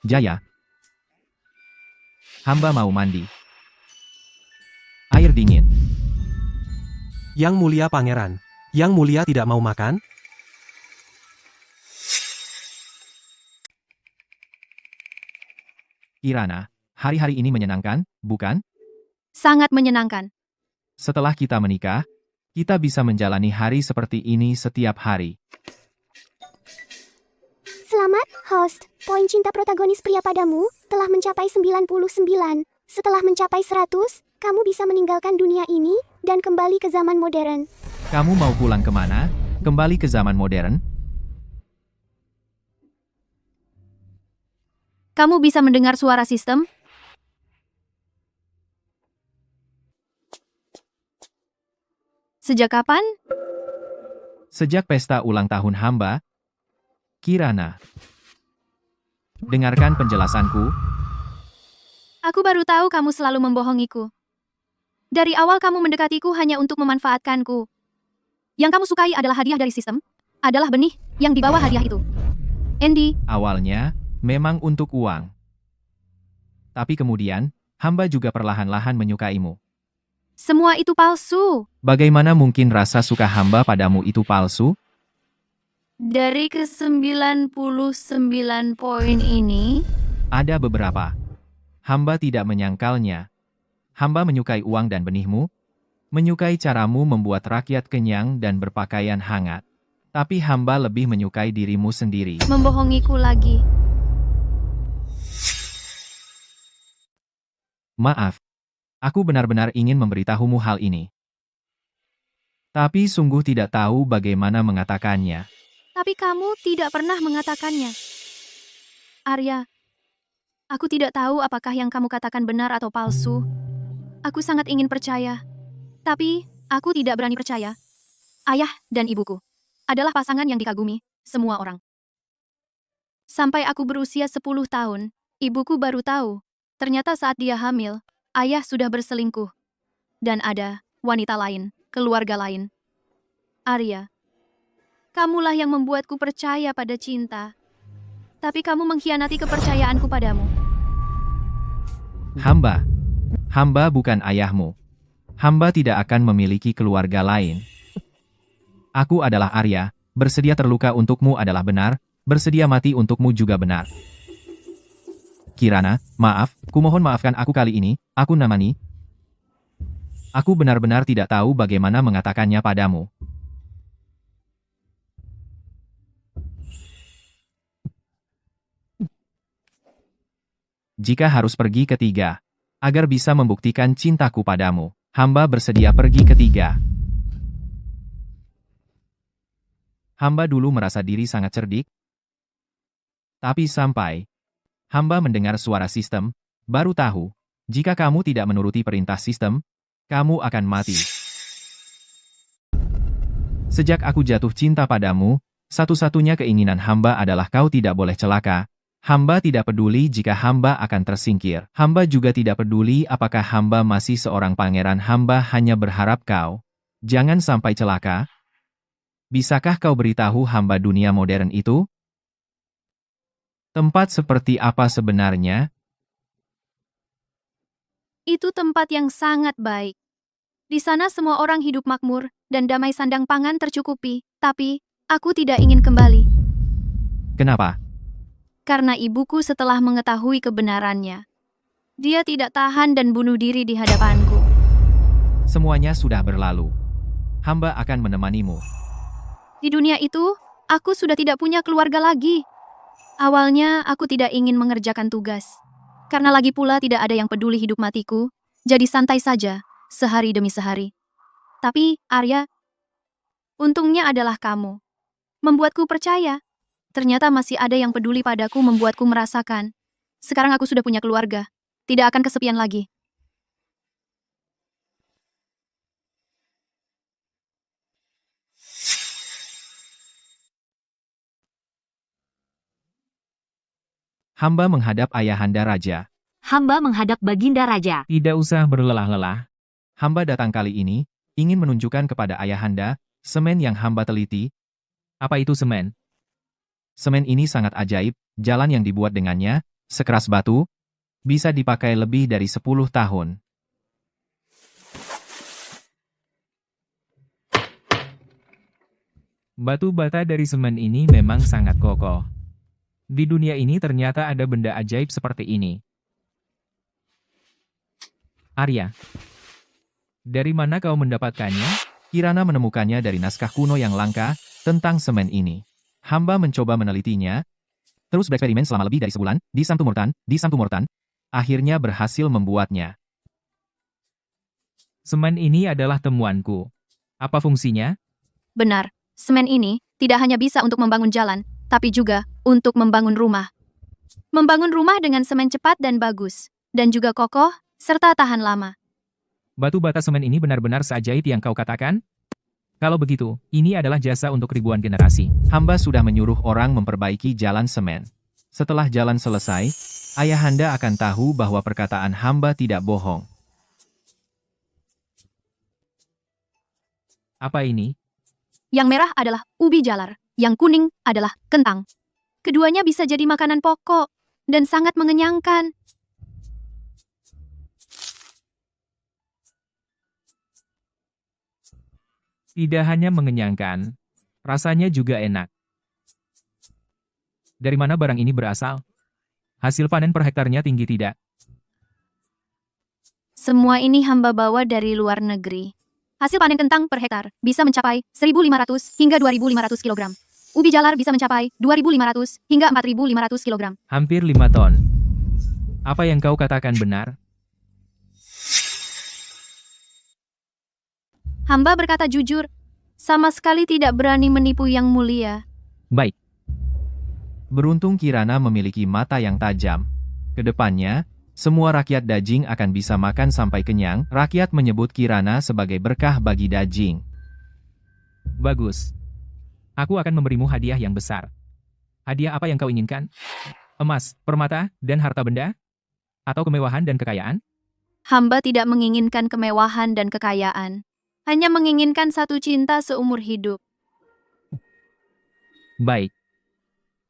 Jaya. Hamba mau mandi. Air dingin. Yang Mulia Pangeran. Yang Mulia tidak mau makan? Kirana, hari-hari ini menyenangkan, bukan? Sangat menyenangkan. Setelah kita menikah, kita bisa menjalani hari seperti ini setiap hari. Selamat, host. Poin cinta protagonis pria padamu telah mencapai 99. Setelah mencapai 100, kamu bisa meninggalkan dunia ini dan kembali ke zaman modern. Kamu mau pulang kemana? Kembali ke zaman modern? Kamu bisa mendengar suara sistem? Sejak kapan? Sejak pesta ulang tahun hamba, Kirana. Dengarkan penjelasanku. Aku baru tahu kamu selalu membohongiku. Dari awal kamu mendekatiku hanya untuk memanfaatkanku. Yang kamu sukai adalah hadiah dari sistem, adalah benih yang dibawa hadiah itu. Andy, Awalnya, memang untuk uang. Tapi kemudian, hamba juga perlahan-lahan menyukaimu. semua itu palsu. Bagaimana mungkin rasa suka hamba padamu itu palsu? Dari ke-99 poin ini, Ada beberapa. Hamba tidak menyangkalnya. Hamba menyukai uang dan benihmu, menyukai caramu membuat rakyat kenyang dan berpakaian hangat. Tapi hamba lebih menyukai dirimu sendiri. membohongiku lagi. Maaf. Aku benar-benar ingin memberitahumu hal ini. Tapi sungguh tidak tahu bagaimana mengatakannya. Tapi kamu tidak pernah mengatakannya. Arya, aku tidak tahu apakah yang kamu katakan benar atau palsu. Aku sangat ingin percaya. Tapi, aku tidak berani percaya. Ayah dan ibuku adalah pasangan yang dikagumi semua orang. Sampai aku berusia 10 tahun, ibuku baru tahu. Ternyata saat dia hamil, ayah sudah berselingkuh. Dan ada wanita lain, keluarga lain. Arya, kamulah yang membuatku percaya pada cinta. Tapi kamu mengkhianati kepercayaanku padamu. Hamba bukan ayahmu. Hamba tidak akan memiliki keluarga lain. Aku adalah Arya, bersedia terluka untukmu adalah benar, bersedia mati untukmu juga benar. Kirana, maaf, kumohon maafkan aku kali ini, aku Namani. Aku benar-benar tidak tahu bagaimana mengatakannya padamu. Jika harus pergi ketiga, agar bisa membuktikan cintaku padamu, hamba bersedia pergi ketiga. Hamba dulu merasa diri sangat cerdik, tapi sampai hamba mendengar suara sistem, baru tahu, jika kamu tidak menuruti perintah sistem, kamu akan mati. Sejak aku jatuh cinta padamu, satu-satunya keinginan hamba adalah kau tidak boleh celaka. Hamba tidak peduli jika hamba akan tersingkir. Hamba juga tidak peduli apakah hamba masih seorang pangeran. Hamba hanya berharap kau jangan sampai celaka. Bisakah kau beritahu hamba dunia modern itu? Tempat seperti apa sebenarnya? Itu tempat yang sangat baik. Di sana semua orang hidup makmur dan damai, sandang pangan tercukupi. Tapi, aku tidak ingin kembali. Kenapa? Karena ibuku setelah mengetahui kebenarannya, dia tidak tahan dan bunuh diri di hadapanku. Semuanya sudah berlalu. Hamba akan menemanimu. Di dunia itu, aku sudah tidak punya keluarga lagi. Awalnya, aku tidak ingin mengerjakan tugas. Karena lagi pula tidak ada yang peduli hidup matiku, jadi santai saja, sehari demi sehari. Tapi, Arya, untungnya adalah kamu. Membuatku percaya. Ternyata masih ada yang peduli padaku, membuatku merasakan. Sekarang aku sudah punya keluarga. Tidak akan kesepian lagi. Hamba menghadap Ayahanda Raja. Hamba menghadap Baginda Raja. Tidak usah berlelah-lelah. Hamba datang kali ini, ingin menunjukkan kepada Ayahanda, semen yang hamba teliti. Apa itu semen? Semen ini sangat ajaib, jalan yang dibuat dengannya, sekeras batu, bisa dipakai lebih dari 10 tahun. Batu bata dari semen ini memang sangat kokoh. Di dunia ini ternyata ada benda ajaib seperti ini. Arya, dari mana kau mendapatkannya? Kirana menemukannya dari naskah kuno yang langka, tentang semen ini. Hamba mencoba menelitinya, Terus bereksperimen selama lebih dari sebulan, di Samtumortan, akhirnya berhasil membuatnya. Semen ini adalah temuanku. Apa fungsinya? Benar, semen ini tidak hanya bisa untuk membangun jalan, tapi juga untuk membangun rumah. Membangun rumah dengan semen cepat dan bagus, dan juga kokoh, serta tahan lama. Batu bata semen ini benar-benar seajaib yang kau katakan? Kalau begitu, ini adalah jasa untuk ribuan generasi. Hamba sudah menyuruh orang memperbaiki jalan semen. Setelah jalan selesai, ayahanda akan tahu bahwa perkataan hamba tidak bohong. Apa ini? Yang merah adalah ubi jalar, yang kuning adalah kentang. Keduanya bisa jadi makanan pokok, dan sangat mengenyangkan. Tidak hanya mengenyangkan, rasanya juga enak. Dari mana barang ini berasal? Hasil panen per hektarnya tinggi tidak? Semua ini hamba bawa dari luar negeri. Hasil panen kentang per hektar bisa mencapai 1.500 hingga 2.500 kg. Ubi jalar bisa mencapai 2.500 hingga 4.500 kg. Hampir 5 ton. Apa yang kau katakan benar? Hamba berkata jujur, sama sekali tidak berani menipu yang mulia. Baik. Beruntung Kirana memiliki mata yang tajam. Kedepannya, semua rakyat Dajing akan bisa makan sampai kenyang. Rakyat menyebut Kirana sebagai berkah bagi Dajing. Bagus. Aku akan memberimu hadiah yang besar. Hadiah apa yang kau inginkan? Emas, permata, dan harta benda? Atau kemewahan dan kekayaan? Hamba tidak menginginkan kemewahan dan kekayaan. Hanya menginginkan satu cinta seumur hidup. Baik.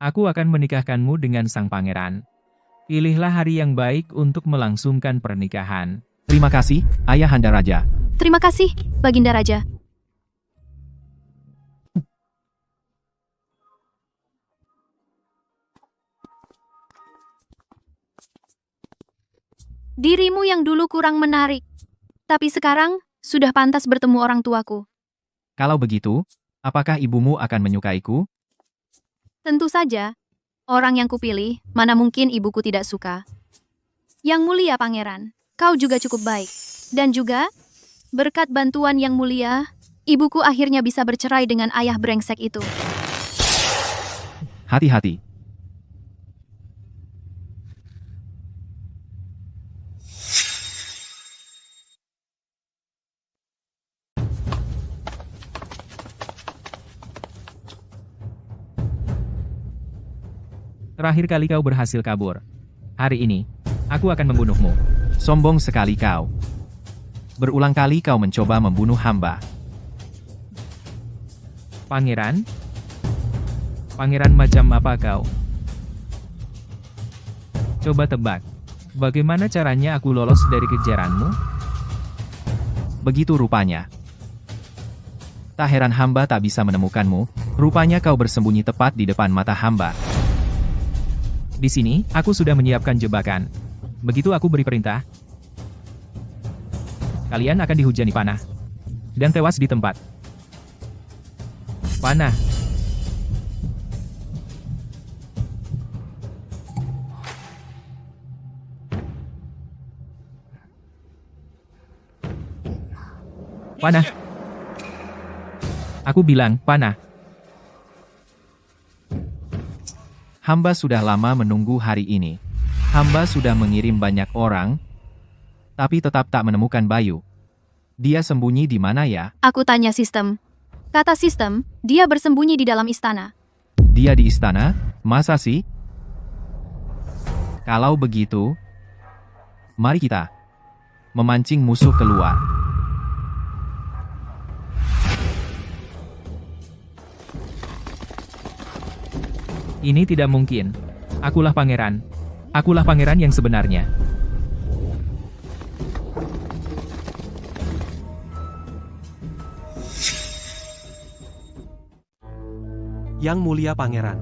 Aku akan menikahkanmu dengan sang pangeran. Pilihlah hari yang baik untuk melangsungkan pernikahan. Terima kasih, Ayahanda Raja. Terima kasih, Baginda Raja. Dirimu yang dulu kurang menarik, tapi sekarang sudah pantas bertemu orang tuaku. Kalau begitu, apakah ibumu akan menyukaiku? Tentu saja, orang yang kupilih, mana mungkin ibuku tidak suka. Yang mulia pangeran, kau juga cukup baik. Dan juga, berkat bantuan yang mulia, ibuku akhirnya bisa bercerai dengan ayah brengsek itu. Hati-hati. Terakhir kali kau berhasil kabur. Hari ini, aku akan membunuhmu. Sombong sekali kau. Berulang kali kau mencoba membunuh hamba. Pangeran? Pangeran macam apa kau? Coba tebak. Bagaimana caranya aku lolos dari kejaranmu? Begitu rupanya. Tak heran hamba tak bisa menemukanmu. Rupanya kau bersembunyi tepat di depan mata hamba. Di sini, aku sudah menyiapkan jebakan. Begitu aku beri perintah, kalian akan dihujani panah. Dan tewas di tempat. Panah. Panah. Aku bilang, panah. Hamba sudah lama menunggu hari ini. Hamba sudah mengirim banyak orang, tapi tetap tak menemukan Bayu. Dia sembunyi di mana ya? Aku tanya sistem. Kata sistem, dia bersembunyi di dalam istana. Dia di istana? Masa sih? Kalau begitu, mari kita memancing musuh keluar. Ini tidak mungkin. Akulah pangeran. Akulah pangeran yang sebenarnya. Yang mulia pangeran.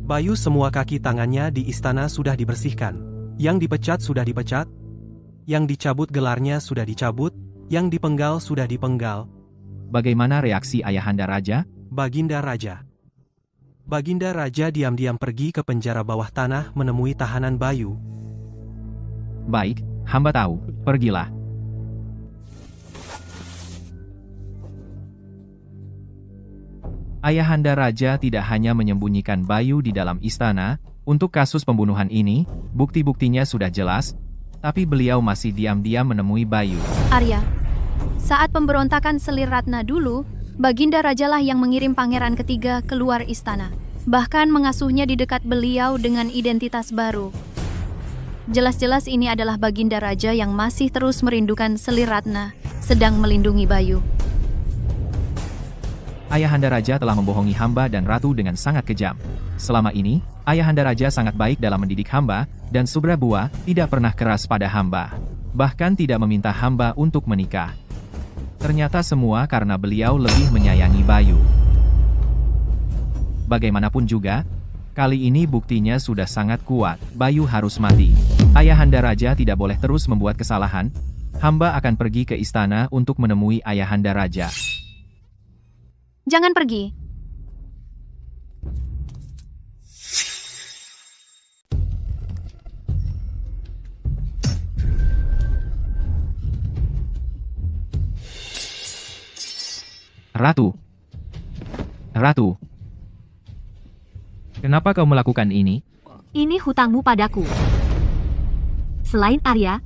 Bayu semua kaki tangannya di istana sudah dibersihkan. Yang dipecat sudah dipecat. Yang dicabut gelarnya sudah dicabut. Yang dipenggal sudah dipenggal. Bagaimana reaksi Ayahanda Raja? Baginda Raja. Baginda Raja diam-diam pergi ke penjara bawah tanah menemui tahanan Bayu. Baik, hamba tahu, pergilah. Ayahanda Raja tidak hanya menyembunyikan Bayu di dalam istana, untuk kasus pembunuhan ini, bukti-buktinya sudah jelas, tapi beliau masih diam-diam menemui Bayu. Arya, saat pemberontakan Selir Ratna dulu, Baginda Rajalah yang mengirim pangeran ketiga keluar istana. Bahkan mengasuhnya di dekat beliau dengan identitas baru. Jelas-jelas ini adalah Baginda Raja yang masih terus merindukan Selir Ratna, sedang melindungi Bayu. Ayahanda Raja telah membohongi hamba dan ratu dengan sangat kejam. Selama ini, Ayahanda Raja sangat baik dalam mendidik hamba, dan Subrabua tidak pernah keras pada hamba. Bahkan tidak meminta hamba untuk menikah. Ternyata semua karena beliau lebih menyayangi Bayu. Bagaimanapun juga, kali ini buktinya sudah sangat kuat, Bayu harus mati. Ayahanda Raja tidak boleh terus membuat kesalahan, hamba akan pergi ke istana untuk menemui Ayahanda Raja. Jangan pergi. Ratu. Ratu. Kenapa kau melakukan ini? Ini hutangmu padaku. Selain Arya,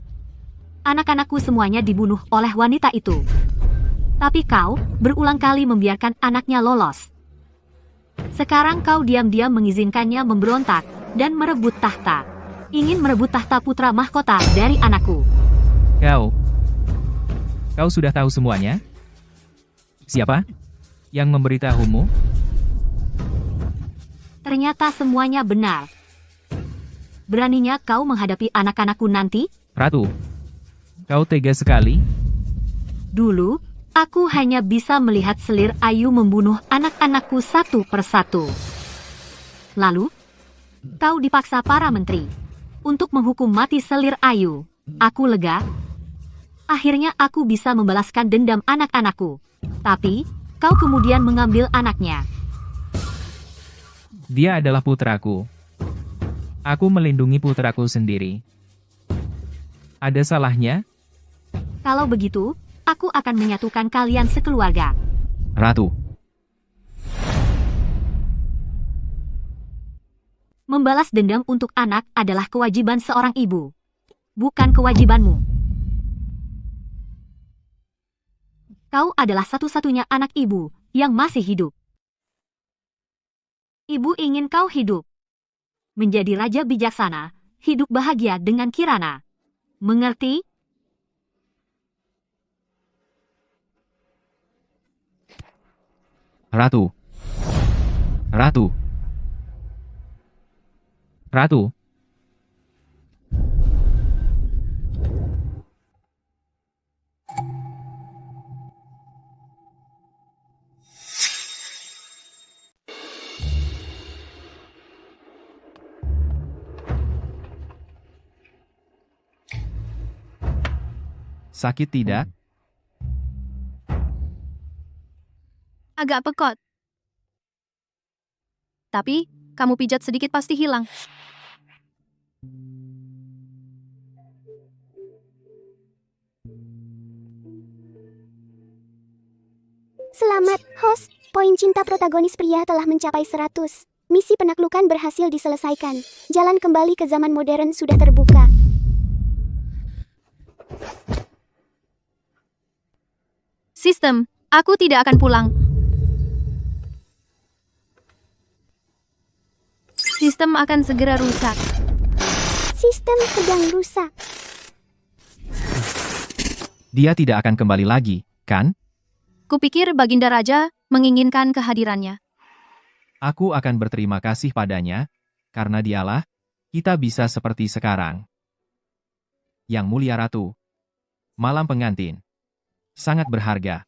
anak-anakku semuanya dibunuh oleh wanita itu. Tapi kau berulang kali membiarkan anaknya lolos. Sekarang kau diam-diam mengizinkannya memberontak dan merebut tahta. Ingin merebut tahta putra mahkota dari anakku. Kau sudah tahu semuanya? Siapa yang memberitahumu? Ternyata semuanya benar. Beraninya kau menghadapi anak-anakku nanti? Ratu, kau tega sekali. Dulu, aku hanya bisa melihat Selir Ayu membunuh anak-anakku satu persatu. Lalu, kau dipaksa para menteri untuk menghukum mati Selir Ayu. Aku lega. Akhirnya aku bisa membalaskan dendam anak-anakku. Tapi, kau kemudian mengambil anaknya. Dia adalah putraku. Aku melindungi putraku sendiri. Ada salahnya? Kalau begitu, aku akan menyatukan kalian sekeluarga. Ratu. Membalas dendam untuk anak adalah kewajiban seorang ibu, bukan kewajibanmu. Kau adalah satu-satunya anak ibu yang masih hidup. Ibu ingin kau hidup. Menjadi raja bijaksana, hidup bahagia dengan Kirana. Mengerti? Ratu. Ratu. Ratu, Sakit tidak? Agak pekot. Tapi, kamu pijat sedikit pasti hilang. Selamat, host. Poin cinta protagonis pria telah mencapai 100. Misi penaklukan berhasil diselesaikan. Jalan kembali ke zaman modern sudah terbuka. Sistem, aku tidak akan pulang. Sistem akan segera rusak. Sistem sedang rusak. Dia tidak akan kembali lagi, kan? Kupikir Baginda Raja menginginkan kehadirannya. Aku akan berterima kasih padanya, karena dialah, kita bisa seperti sekarang. Yang Mulia Ratu. Malam pengantin. Sangat berharga.